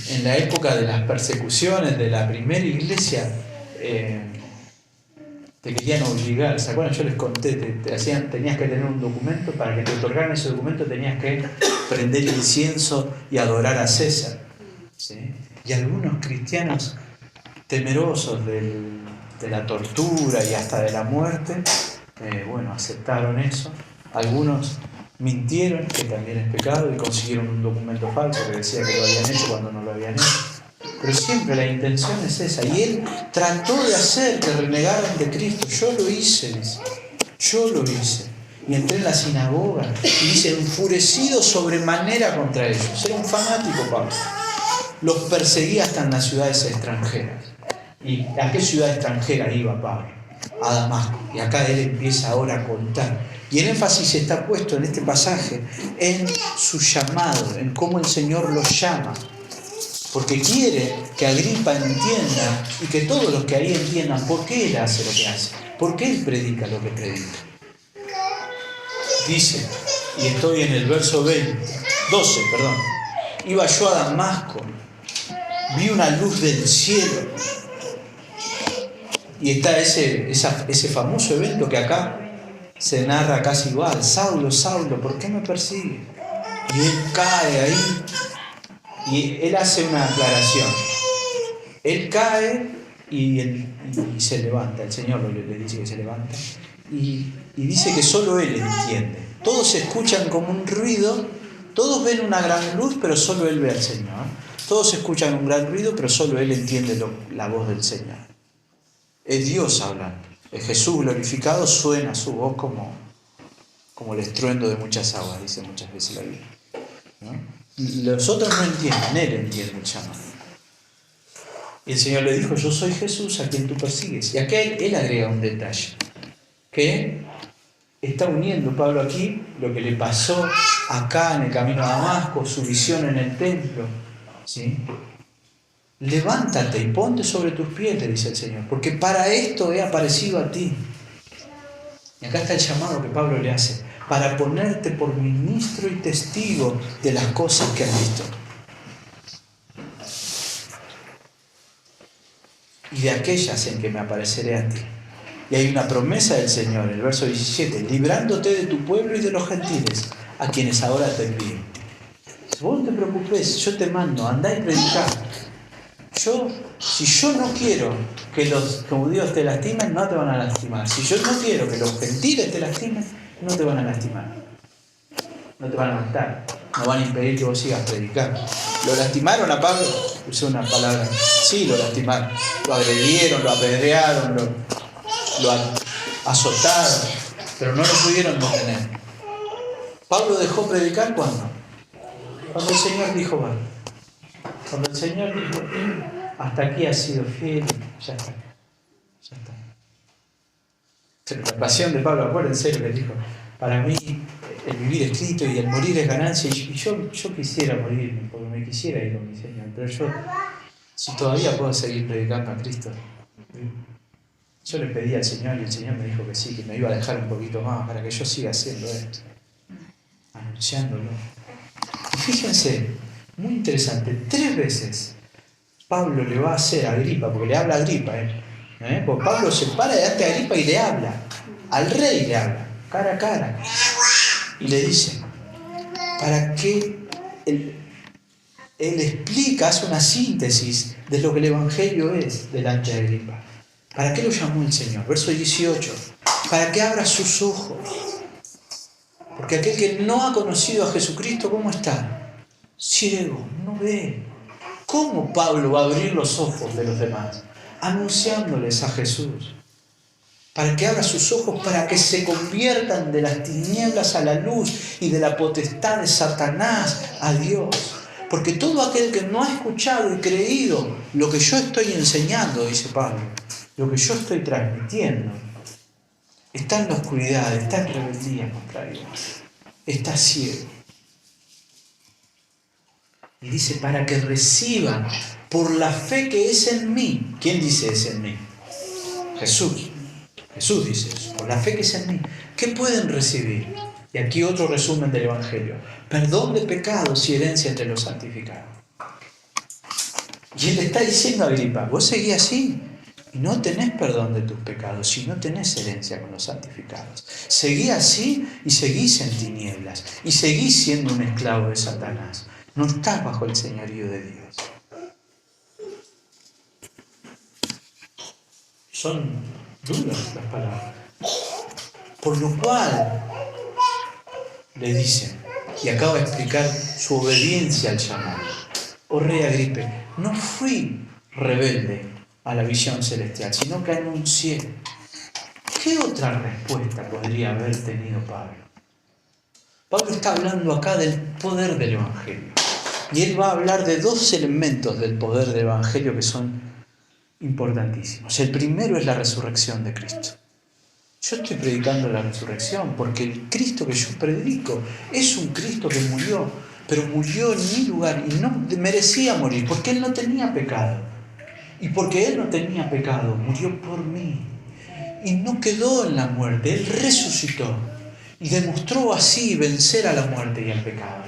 En la época de las persecuciones de la primera iglesia, te querían obligar, ¿se acuerdan? Yo les conté, tenías que tener un documento, para que te otorgaran ese documento tenías que prender incienso y adorar a César, ¿sí? Y algunos cristianos temerosos de la tortura y hasta de la muerte, aceptaron eso. Algunos mintieron, que también es pecado, y consiguieron un documento falso que decía que lo habían hecho cuando no lo habían hecho. Pero siempre la intención es esa. Y él trató de hacer que renegaran de Cristo. Yo lo hice, dice. Yo lo hice. Y entré en la sinagoga y dice, enfurecido sobremanera contra ellos. Era un fanático, Pablo. Los perseguía hasta en las ciudades extranjeras. ¿Y a qué ciudad extranjera iba Pablo? A Damasco. Y acá él empieza ahora a contar. Y el énfasis está puesto en este pasaje en su llamado, en cómo el Señor los llama. Porque quiere que Agripa entienda y que todos los que ahí entiendan por qué él hace lo que hace, por qué él predica lo que predica. Dice, y estoy en el verso 12, iba yo a Damasco, vi una luz del cielo, y está ese famoso evento que acá se narra casi igual, Saulo, Saulo, ¿por qué me persigue? Y él cae ahí. Y él hace una aclaración. Él cae y se levanta. El Señor le dice que se levanta. Y dice que solo él entiende. Todos escuchan como un ruido. Todos ven una gran luz, pero solo él ve al Señor. Todos escuchan un gran ruido, pero solo él entiende la voz del Señor. Es Dios hablando. Es Jesús glorificado, suena su voz como el estruendo de muchas aguas, dice muchas veces la Biblia, ¿no? Los otros no entienden, él entiende el llamado. Y el Señor le dijo, yo soy Jesús a quien tú persigues. Y acá él agrega un detalle, que está uniendo Pablo aquí lo que le pasó acá en el camino a Damasco, su visión en el templo, ¿sí? Levántate y ponte sobre tus pies, le dice el Señor, porque para esto he aparecido a ti. Y acá está el llamado que Pablo le hace, para ponerte por ministro y testigo de las cosas que has visto. Y de aquellas en que me apareceré a ti. Y hay una promesa del Señor, el verso 17, librándote de tu pueblo y de los gentiles, a quienes ahora te envío. Vos no te preocupes, yo te mando, andá y predicá. Si yo no quiero que los judíos te lastimen, no te van a lastimar. Si yo no quiero que los gentiles te lastimen, no te van a lastimar. No te van a matar. No van a impedir que vos sigas predicando. ¿Lo lastimaron a Pablo? Usé una palabra. Sí, lo lastimaron. Lo agredieron, lo apedrearon, lo azotaron, pero no lo pudieron detener. ¿Pablo dejó predicar cuándo? Cuando el Señor dijo, va. Cuando el Señor dijo, hasta aquí has sido fiel, ya está. Ya está. Pero la pasión de Pablo, acuérdense lo que dijo. Para mí, el vivir es Cristo y el morir es ganancia. Y yo quisiera morirme, porque me quisiera ir con mi Señor. Pero yo, si todavía puedo seguir predicando a Cristo, yo le pedí al Señor y el Señor me dijo que sí, que me iba a dejar un poquito más para que yo siga haciendo esto, anunciándolo. Y fíjense, muy interesante, 3 veces Pablo le va a hacer a Agripa, porque le habla a Agripa, porque Pablo se para delante de Agripa y le habla, al rey le habla, cara a cara, y le dice, para que él explica, hace una síntesis de lo que el Evangelio es delante de Agripa. ¿Para qué lo llamó el Señor? Verso 18. Para que abra sus ojos. Porque aquel que no ha conocido a Jesucristo, ¿cómo está? Ciego, no ve. ¿Cómo Pablo va a abrir los ojos de los demás? Anunciándoles a Jesús. Para que abra sus ojos, para que se conviertan de las tinieblas a la luz y de la potestad de Satanás a Dios. Porque todo aquel que no ha escuchado y creído lo que yo estoy enseñando, dice Pablo, lo que yo estoy transmitiendo, está en la oscuridad, está en rebeldía contra Dios, está ciego. Y dice, para que reciban por la fe que es en mí. ¿Quién dice es en mí? Jesús. Jesús dice eso, por la fe que es en mí. ¿Qué pueden recibir? Y aquí otro resumen del Evangelio. Perdón de pecados y herencia entre los santificados. Y él le está diciendo a Agripa, vos seguís así y no tenés perdón de tus pecados y no tenés herencia con los santificados. Seguí así y seguís en tinieblas y seguís siendo un esclavo de Satanás. No estás bajo el señorío de Dios. Son duras las palabras. Por lo cual le dicen, y acaba de explicar su obediencia al llamado. Oh rey Agripa, no fui rebelde a la visión celestial, sino que anuncié. ¿Qué otra respuesta podría haber tenido Pablo? Pablo está hablando acá del poder del Evangelio. Y él va a hablar de 2 elementos del poder del Evangelio que son importantísimos. El primero es la resurrección de Cristo. Yo estoy predicando la resurrección porque el Cristo que yo predico es un Cristo que murió, pero murió en mi lugar y no merecía morir porque Él no tenía pecado. Y porque Él no tenía pecado, murió por mí. Y no quedó en la muerte, Él resucitó y demostró así vencer a la muerte y al pecado.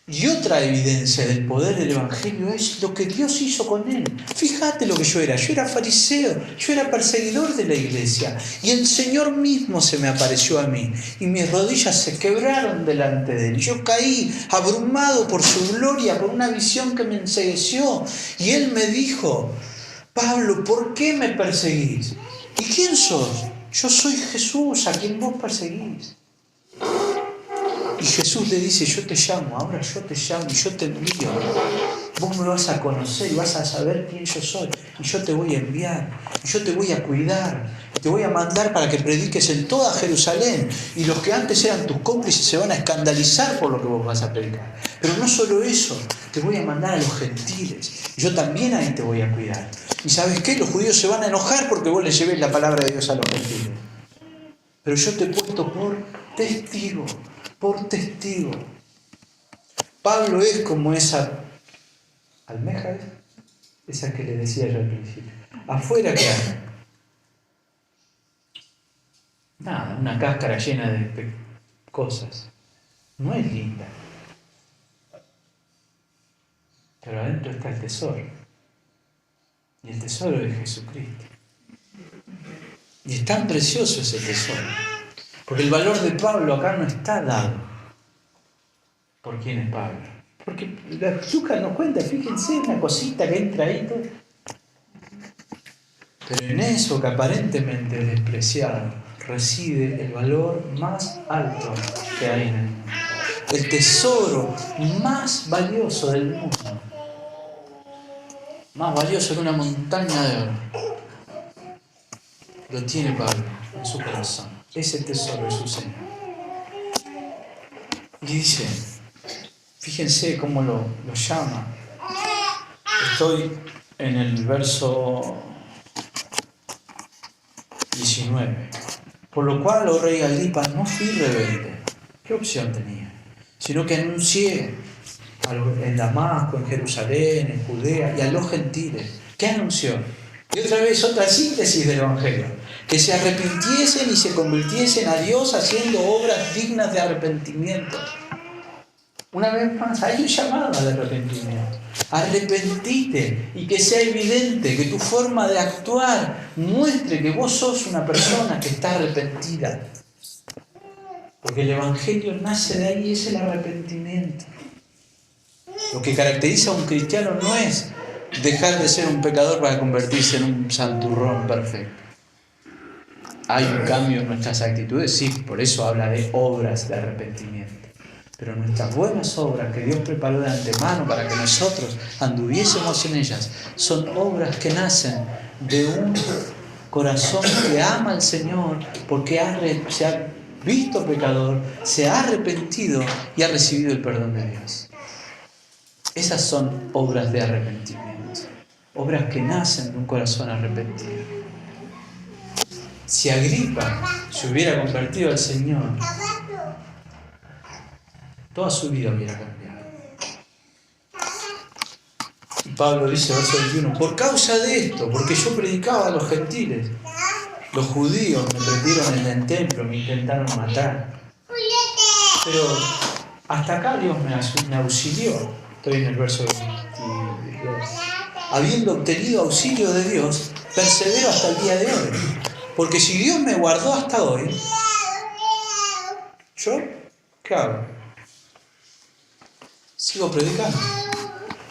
Y otra evidencia del poder del Evangelio es lo que Dios hizo con él. Fíjate lo que yo era fariseo, yo era perseguidor de la iglesia y el Señor mismo se me apareció a mí y mis rodillas se quebraron delante de él. Yo caí abrumado por su gloria, por una visión que me encegueció y él me dijo, Pablo, ¿por qué me perseguís? ¿Y quién sos? Yo soy Jesús, a quien vos perseguís. Y Jesús le dice, yo te llamo, ahora yo te llamo y yo te envío. Vos me vas a conocer y vas a saber quién yo soy. Y yo te voy a enviar, y yo te voy a cuidar. Y te voy a mandar para que prediques en toda Jerusalén. Y los que antes eran tus cómplices se van a escandalizar por lo que vos vas a predicar. Pero no solo eso, te voy a mandar a los gentiles. Y yo también ahí te voy a cuidar. ¿Y sabes qué? Los judíos se van a enojar porque vos les lleves la palabra de Dios a los gentiles. Pero yo te he puesto por testigo. Por testigo. Pablo es como esa almeja, esa que le decía yo al principio. Afuera, ¿qué hay? Nada, una cáscara llena de cosas. No es linda. Pero adentro está el tesoro. Y el tesoro es Jesucristo. Y es tan precioso ese tesoro. Porque el valor de Pablo acá no está dado por quién es Pablo. Porque Lucas nos cuenta, fíjense, una cosita que entra ahí. Todo. Pero en eso que aparentemente es despreciado, reside el valor más alto que hay en el mundo. El tesoro más valioso del mundo. Más valioso que una montaña de oro. Lo tiene Pablo en su corazón. Ese tesoro es su Señor. Y dice, fíjense cómo lo llama. Estoy en el verso 19. Por lo cual, oh rey Agripa, no fui rebelde. ¿Qué opción tenía? Sino que anuncié en Damasco, en Jerusalén, en Judea y a los gentiles. ¿Qué anunció? Y otra vez otra síntesis del Evangelio. Que se arrepintiesen y se convirtiesen a Dios haciendo obras dignas de arrepentimiento. Una vez más, hay un llamado al arrepentimiento. Arrepentite y que sea evidente, que tu forma de actuar muestre que vos sos una persona que está arrepentida. Porque el Evangelio nace de ahí, es el arrepentimiento. Lo que caracteriza a un cristiano no es dejar de ser un pecador para convertirse en un santurrón perfecto. Hay un cambio en nuestras actitudes, sí, por eso habla de obras de arrepentimiento. Pero nuestras buenas obras que Dios preparó de antemano para que nosotros anduviésemos en ellas, son obras que nacen de un corazón que ama al Señor porque se ha visto pecador, se ha arrepentido y ha recibido el perdón de Dios. Esas son obras de arrepentimiento, obras que nacen de un corazón arrepentido. Si Agripa se hubiera convertido al Señor, toda su vida hubiera cambiado. Y Pablo dice, verso 21, por causa de esto, porque yo predicaba a los gentiles, los judíos me prendieron en el templo, me intentaron matar. Pero hasta acá Dios me auxilió. Estoy en el verso 22. Habiendo obtenido auxilio de Dios, persevero hasta el día de hoy. Porque si Dios me guardó hasta hoy, ¿yo qué hago? Sigo predicando.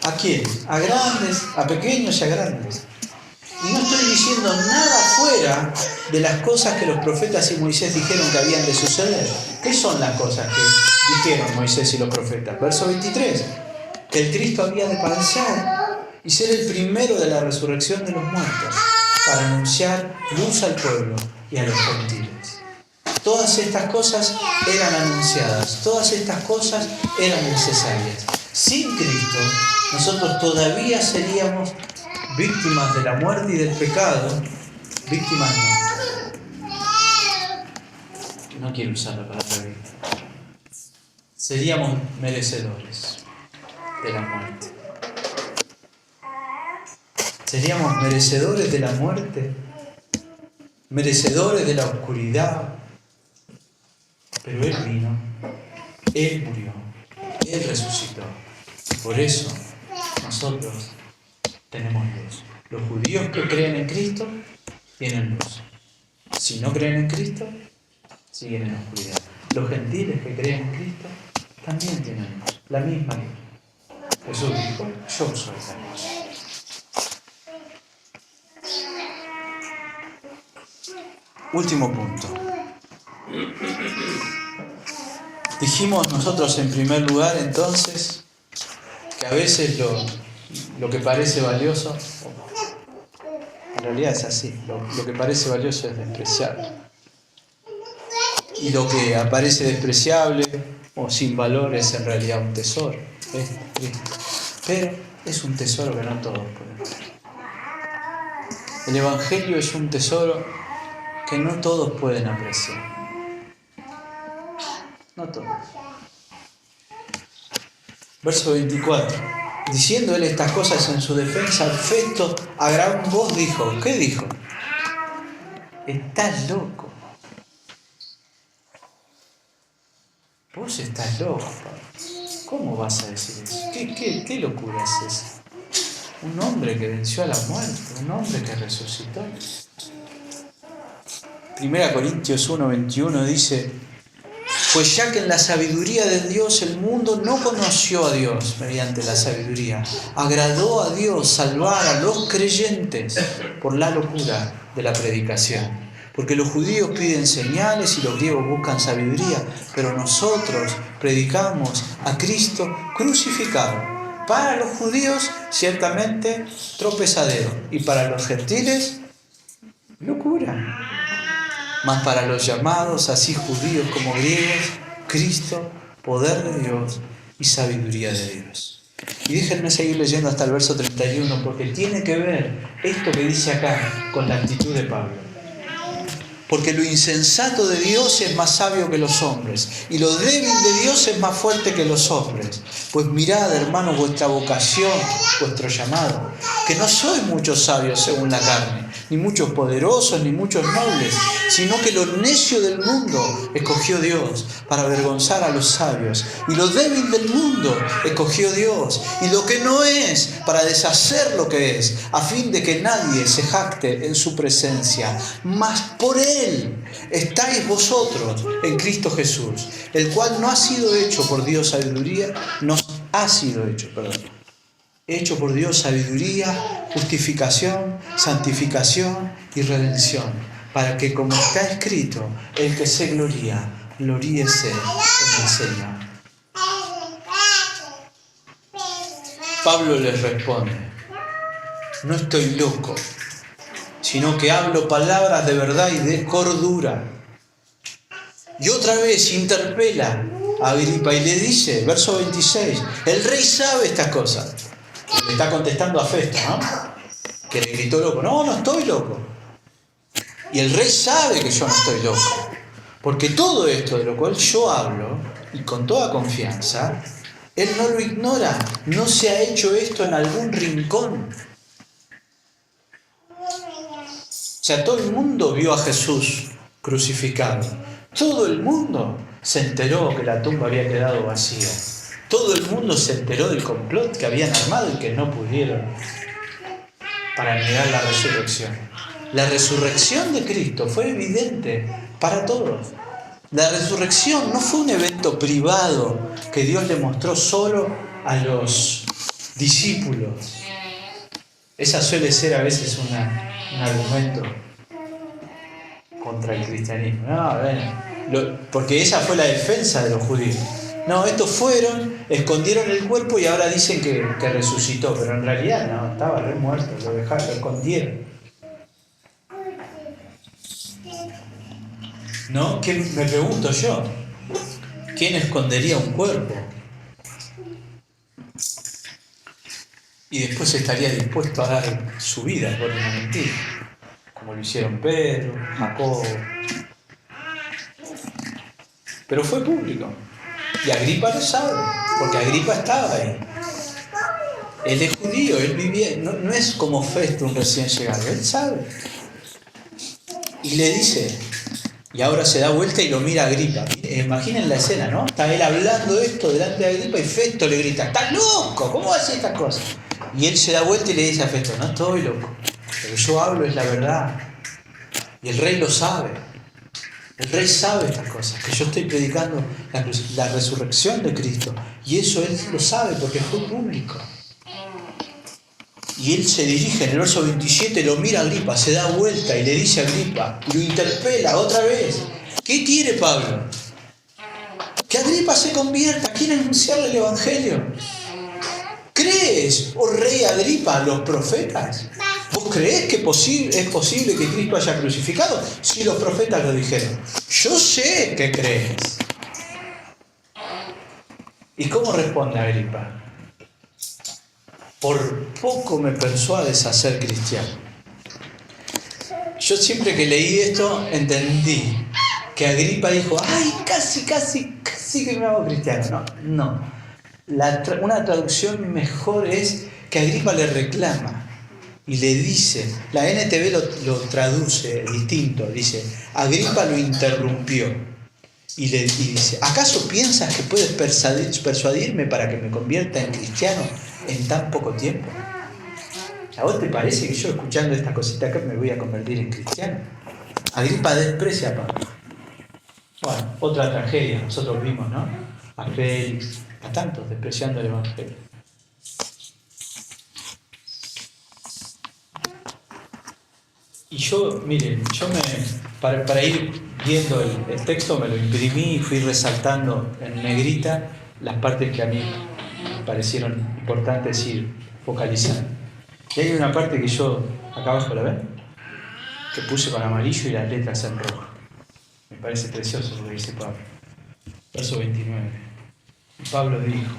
¿A quién? A grandes, a pequeños y a grandes. Y no estoy diciendo nada fuera de las cosas que los profetas y Moisés dijeron que habían de suceder. ¿Qué son las cosas que dijeron Moisés y los profetas? Verso 23. Que el Cristo había de padecer y ser el primero de la resurrección de los muertos, para anunciar luz al pueblo y a los gentiles. Todas estas cosas eran anunciadas, todas estas cosas eran necesarias. Sin Cristo, nosotros todavía seríamos víctimas de la muerte y del pecado. Víctimas no quiero usar la palabra víctima. Seríamos merecedores de la muerte. Seríamos merecedores de la muerte, merecedores de la oscuridad. Pero Él vino, Él murió, Él resucitó. Por eso nosotros tenemos luz. Los judíos que creen en Cristo tienen luz. Si no creen en Cristo, siguen en la oscuridad. Los gentiles que creen en Cristo también tienen luz, la misma luz. Jesús dijo, yo soy la luz. Último punto. Dijimos nosotros en primer lugar entonces que a veces lo que parece valioso, en realidad es así, lo que parece valioso es despreciable. Y lo que aparece despreciable o sin valor es en realidad un tesoro. Es Cristo. Pero es un tesoro que no todos pueden ver. El Evangelio es un tesoro que no todos pueden apreciar. No todos. Verso 24. Diciendo él estas cosas en su defensa, Festo a gran voz dijo, ¿qué dijo? Estás loco. Vos estás loco, Pablo. ¿Cómo vas a decir eso? ¿Qué locura es esa? Un hombre que venció a la muerte, un hombre que resucitó. 1 Corintios 1:21 dice: pues ya que en la sabiduría de Dios el mundo no conoció a Dios mediante la sabiduría, agradó a Dios salvar a los creyentes por la locura de la predicación. Porque los judíos piden señales y los griegos buscan sabiduría, pero nosotros predicamos a Cristo crucificado. Para los judíos, ciertamente, tropezadero, y para los gentiles, locura. Mas para los llamados, así judíos como griegos, Cristo, poder de Dios y sabiduría de Dios. Y déjenme seguir leyendo hasta el verso 31, porque tiene que ver esto que dice acá con la actitud de Pablo. Porque lo insensato de Dios es más sabio que los hombres, y lo débil de Dios es más fuerte que los hombres. Pues mirad, hermanos, vuestra vocación, vuestro llamado, que no sois muchos sabios según la carne, ni muchos poderosos, ni muchos nobles, sino que lo necio del mundo escogió Dios para avergonzar a los sabios, y lo débil del mundo escogió Dios, y lo que no es para deshacer lo que es, a fin de que nadie se jacte en su presencia. Mas por Él estáis vosotros en Cristo Jesús, el cual no ha sido hecho por Dios sabiduría, hecho por Dios sabiduría, justificación, santificación y redención, para que, como está escrito, el que se gloría, gloríese en el Señor. Pablo les responde: no estoy loco, sino que hablo palabras de verdad y de cordura. Y otra vez interpela a Agripa y le dice, verso 26, el rey sabe estas cosas. Le está contestando a Festo, ¿no? Que le gritó loco. No, no estoy loco. Y el rey sabe que yo no estoy loco. Porque todo esto de lo cual yo hablo, y con toda confianza, él no lo ignora. No se ha hecho esto en algún rincón. O sea, todo el mundo vio a Jesús crucificado. Todo el mundo se enteró que la tumba había quedado vacía. Todo el mundo se enteró del complot que habían armado y que no pudieron para negar la resurrección. La resurrección de Cristo fue evidente para todos. La resurrección no fue un evento privado que Dios le mostró solo a los discípulos. Esa suele ser a veces un argumento contra el cristianismo. No, bueno, porque esa fue la defensa de los judíos. No, estos fueron, escondieron el cuerpo y ahora dicen que resucitó, pero en realidad no, estaba re muerto, lo escondieron. ¿No? Me pregunto yo, ¿quién escondería un cuerpo? Y después estaría dispuesto a dar su vida por una mentira, como lo hicieron Pedro, Jacobo. Pero fue público. Y Agripa lo sabe, porque Agripa estaba ahí. Él es judío, él vivía, no es como Festo, un recién llegado, él sabe. Y le dice, y ahora se da vuelta y lo mira a Agripa. Imaginen la escena, ¿no? Está él hablando esto delante de Agripa y Festo le grita, ¡estás loco! ¿Cómo haces estas cosas? Y él se da vuelta y le dice a Festo, no estoy loco, lo que yo hablo es la verdad. Y el rey lo sabe. El rey sabe estas cosas, que yo estoy predicando la resurrección de Cristo. Y eso él lo sabe porque fue público. Y él se dirige en el verso 27, lo mira a Agripa, se da vuelta y le dice a Agripa, y lo interpela otra vez. ¿Qué quiere Pablo? Que Agripa se convierta, quiere anunciarle el Evangelio. ¿Crees, oh rey Agripa, los profetas? ¿Vos creés que es posible que Cristo haya crucificado? Si los profetas lo dijeron. Yo sé que crees. ¿Y cómo responde Agripa? Por poco me persuades a ser cristiano. Yo siempre que leí esto entendí que Agripa dijo, ay, casi que me hago cristiano. No. Una traducción mejor es que Agripa le reclama y le dice, la NTV lo traduce distinto, dice, Agripa lo interrumpió y dice, ¿acaso piensas que puedes persuadirme para que me convierta en cristiano en tan poco tiempo? ¿A vos te parece que yo escuchando esta cosita acá me voy a convertir en cristiano? Agripa desprecia a Pablo. Bueno, otra tragedia, nosotros vimos, ¿no? A Félix, a tantos despreciando el Evangelio. Y yo, miren, para ir viendo el texto me lo imprimí y fui resaltando en negrita las partes que a mí me parecieron importantes ir focalizando. Y hay una parte que yo, acá abajo la ven, que puse con amarillo y las letras en rojo. Me parece precioso lo que dice Pablo. Verso 29. Pablo dijo: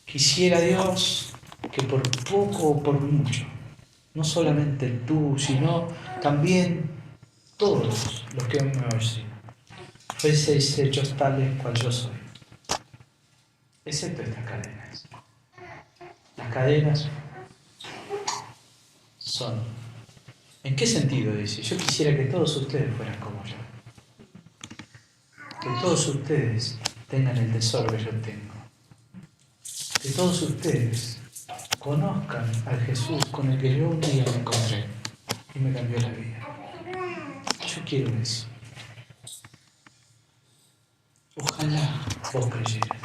quisiera Dios que por poco o por mucho, no solamente tú, sino también todos los que me oyen, fueseis hechos tales cual yo soy. Excepto estas cadenas. Las cadenas son... ¿En qué sentido dice? Yo quisiera que todos ustedes fueran como yo. Que todos ustedes tengan el tesoro que yo tengo. Que todos ustedes conozcan al Jesús con el que yo un día me encontré y me cambió la vida. Yo quiero eso. Ojalá vos creyeras.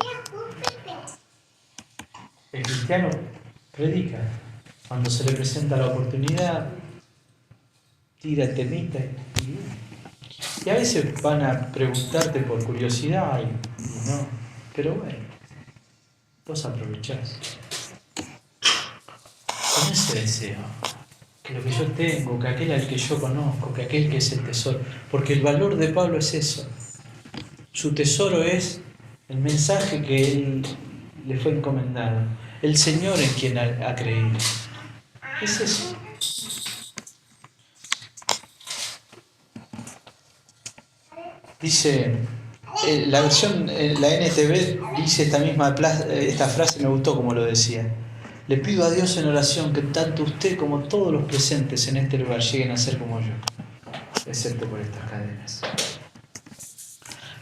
El cristiano predica. Cuando se le presenta la oportunidad, tira el temita y a veces van a preguntarte por curiosidad y no. Pero bueno, vos aprovechás. Con ese deseo, que lo que yo tengo, que aquel al que yo conozco, que aquel que es el tesoro. Porque el valor de Pablo es eso. Su tesoro es el mensaje que él le fue encomendado. El Señor en quien ha creído. Es eso. Dice, la versión, la NTV dice esta frase, me gustó como lo decía. Le pido a Dios en oración que tanto usted como todos los presentes en este lugar lleguen a ser como yo, excepto por estas cadenas.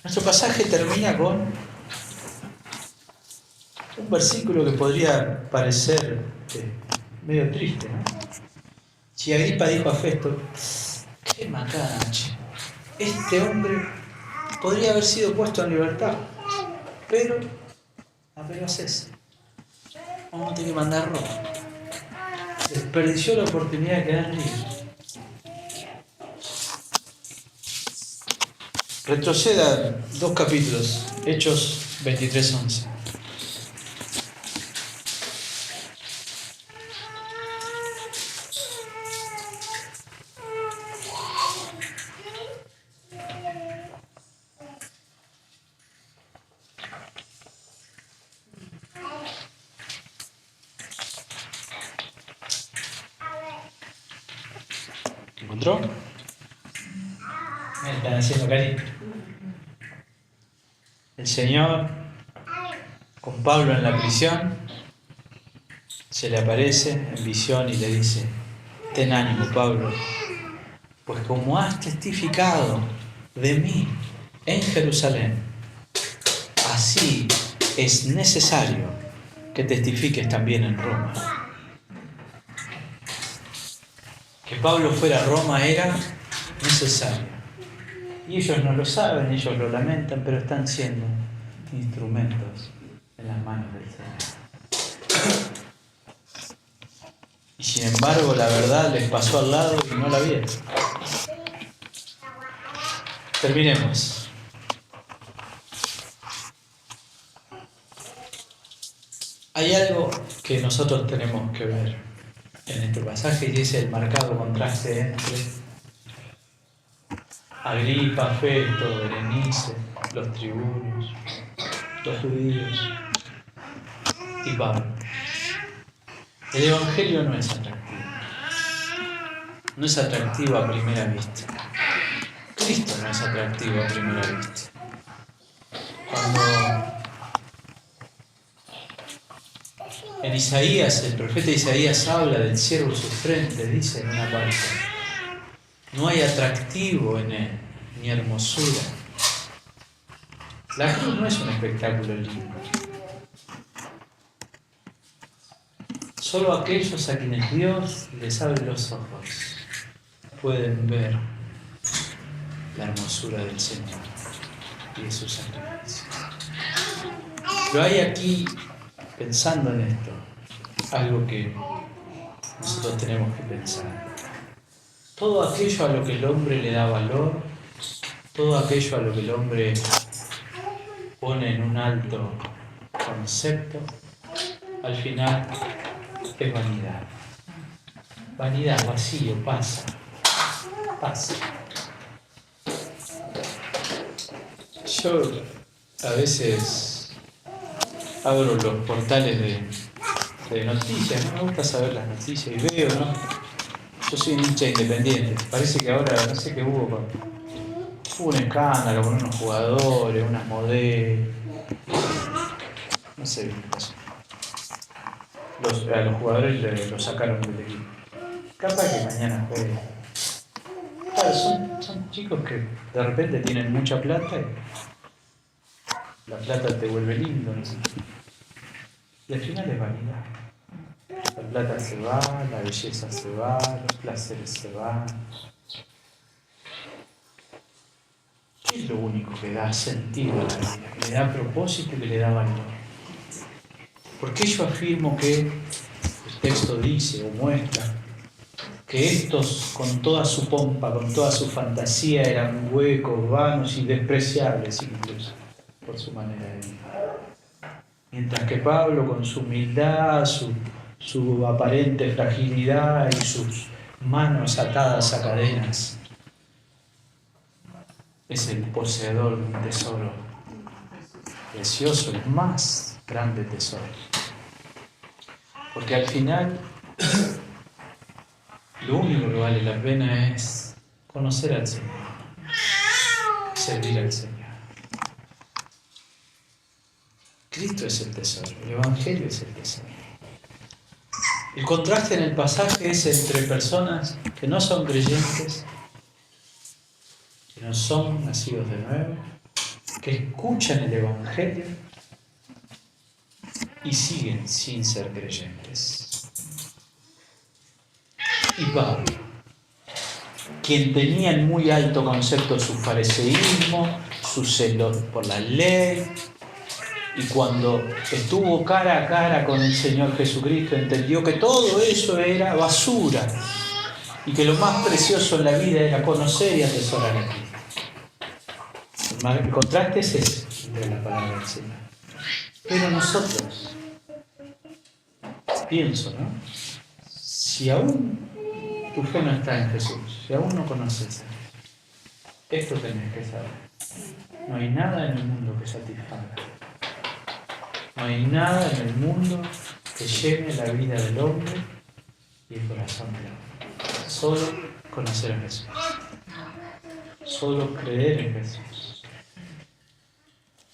Nuestro pasaje termina con un versículo que podría parecer medio triste, ¿no? Si Agripa dijo a Festo: qué macana, che. Este hombre podría haber sido puesto en libertad, pero apenas es. Vamos a tener que mandar ropa. Desperdició la oportunidad de quedar libre. Retroceda 2 capítulos, Hechos 23:11. ¿Encontró? Me están haciendo cariño. El Señor, con Pablo en la prisión, se le aparece en visión y le dice: ten ánimo, Pablo, pues como has testificado de mí en Jerusalén, así es necesario que testifiques también en Roma. Que Pablo fuera a Roma era necesario. Y ellos no lo saben, ellos lo lamentan, pero están siendo instrumentos en las manos del Señor. Y sin embargo, la verdad les pasó al lado y no la vieron. Terminemos. Hay algo que nosotros tenemos que ver en este pasaje y es el marcado contraste entre Agripa, Festo, Berenice, los tribunos, los judíos y Pablo. El Evangelio no es atractivo. No es atractivo a primera vista. Cristo no es atractivo a primera vista. Cuando en Isaías, el profeta Isaías habla del siervo sufriente, dice en una parte: no hay atractivo en él, ni hermosura. La cruz no es un espectáculo lindo. Solo aquellos a quienes Dios les abre los ojos pueden ver la hermosura del Señor y de su sacrificio. Pero hay aquí, pensando en esto, algo que nosotros tenemos que pensar. Todo aquello a lo que el hombre le da valor, todo aquello a lo que el hombre pone en un alto concepto, al final es vanidad. Vanidad, vacío, pasa. Yo a veces abro los portales de noticias, ¿no? Me gusta saber las noticias y veo, ¿no? Yo soy un hincha independiente. Parece que ahora, no sé qué hubo un escándalo con unos jugadores, unas modelos. No sé bien qué pasó. A los jugadores los sacaron del equipo. Capaz que mañana jueguen. Claro, son chicos que de repente tienen mucha plata y la plata te vuelve lindo, no sé. Y al final es vanidad. La plata se va, la belleza se va, los placeres se van. ¿Qué es lo único que da sentido a la vida? Que le da propósito y que le da valor. ¿Por qué yo afirmo que el texto dice o muestra que estos, con toda su pompa, con toda su fantasía, eran huecos, vanos y despreciables incluso por su manera de vivir? Mientras que Pablo, con su humildad, su aparente fragilidad y sus manos atadas a cadenas, es el poseedor de un tesoro precioso, el más grande tesoro. Porque al final, lo único que vale la pena es conocer al Señor, servir al Señor. Cristo es el tesoro, el Evangelio es el tesoro. El contraste en el pasaje es entre personas que no son creyentes, que no son nacidos de nuevo, que escuchan el Evangelio y siguen sin ser creyentes. Y Pablo, quien tenía en muy alto concepto su fariseísmo, su celo por la ley, y cuando estuvo cara a cara con el Señor Jesucristo, entendió que todo eso era basura y que lo más precioso en la vida era conocer y atesorar a Cristo. El contraste es ese entre la palabra del Señor. Pero nosotros, pienso, ¿no? Si aún tu fe no está en Jesús, si aún no conoces a Él, esto tenés que saber. No hay nada en el mundo que satisfaga. No hay nada en el mundo que llene la vida del hombre y el corazón del hombre. Solo conocer a Jesús. Solo creer en Jesús.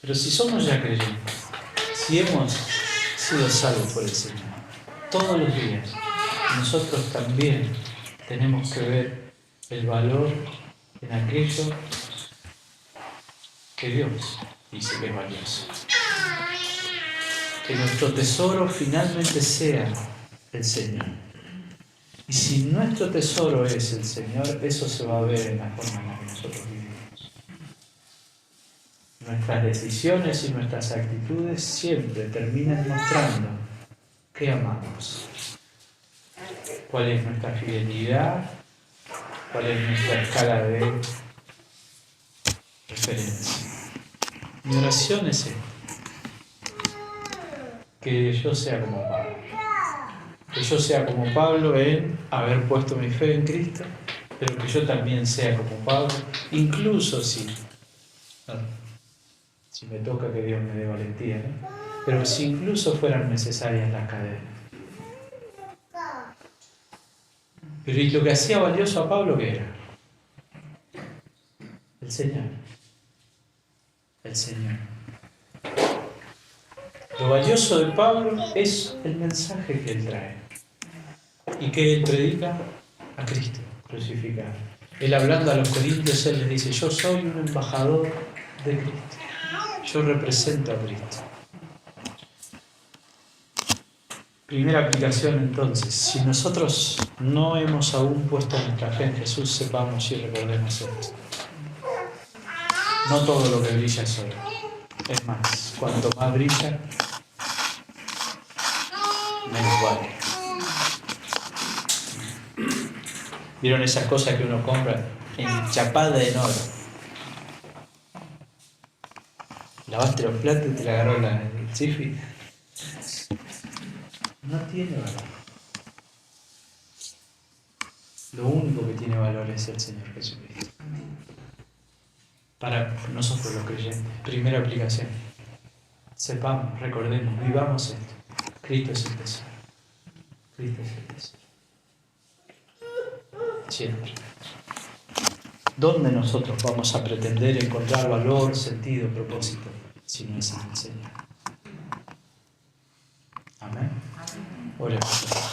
Pero si somos ya creyentes, si hemos sido salvos por el Señor, todos los días nosotros también tenemos que ver el valor en aquello que Dios dice que es valioso. Que nuestro tesoro finalmente sea el Señor. Y si nuestro tesoro es el Señor, eso se va a ver en la forma en la que nosotros vivimos. Nuestras decisiones y nuestras actitudes siempre terminan mostrando qué amamos, cuál es nuestra fidelidad, cuál es nuestra escala de referencia. Mi oración es esta: que yo sea como Pablo. Que yo sea como Pablo en haber puesto mi fe en Cristo, pero que yo también sea como Pablo, incluso si me toca que Dios me dé valentía, ¿no? Pero si incluso fueran necesarias las cadenas. Pero ¿y lo que hacía valioso a Pablo qué era? El Señor. El Señor. Lo valioso de Pablo es el mensaje que él trae y que él predica a Cristo crucificado. Él, hablando a los corintios, él les dice: yo soy un embajador de Cristo, yo represento a Cristo. Primera aplicación entonces: si nosotros no hemos aún puesto nuestra fe en Jesús, sepamos y recordemos esto. No todo lo que brilla es oro. Es más, cuanto más brilla, menos vale. ¿Vieron esas cosas que uno compra enchapada en oro? Lavaste los platos y te la agarró el chifi. No tiene valor. Lo único que tiene valor es el Señor Jesucristo. Para nosotros los creyentes. Primera aplicación. Sepamos, recordemos, vivamos esto. Cristo es el tesoro. Cristo es el tesoro. Siempre. ¿Dónde nosotros vamos a pretender encontrar valor, sentido, propósito, si no es en el Señor? Amén. Oremos.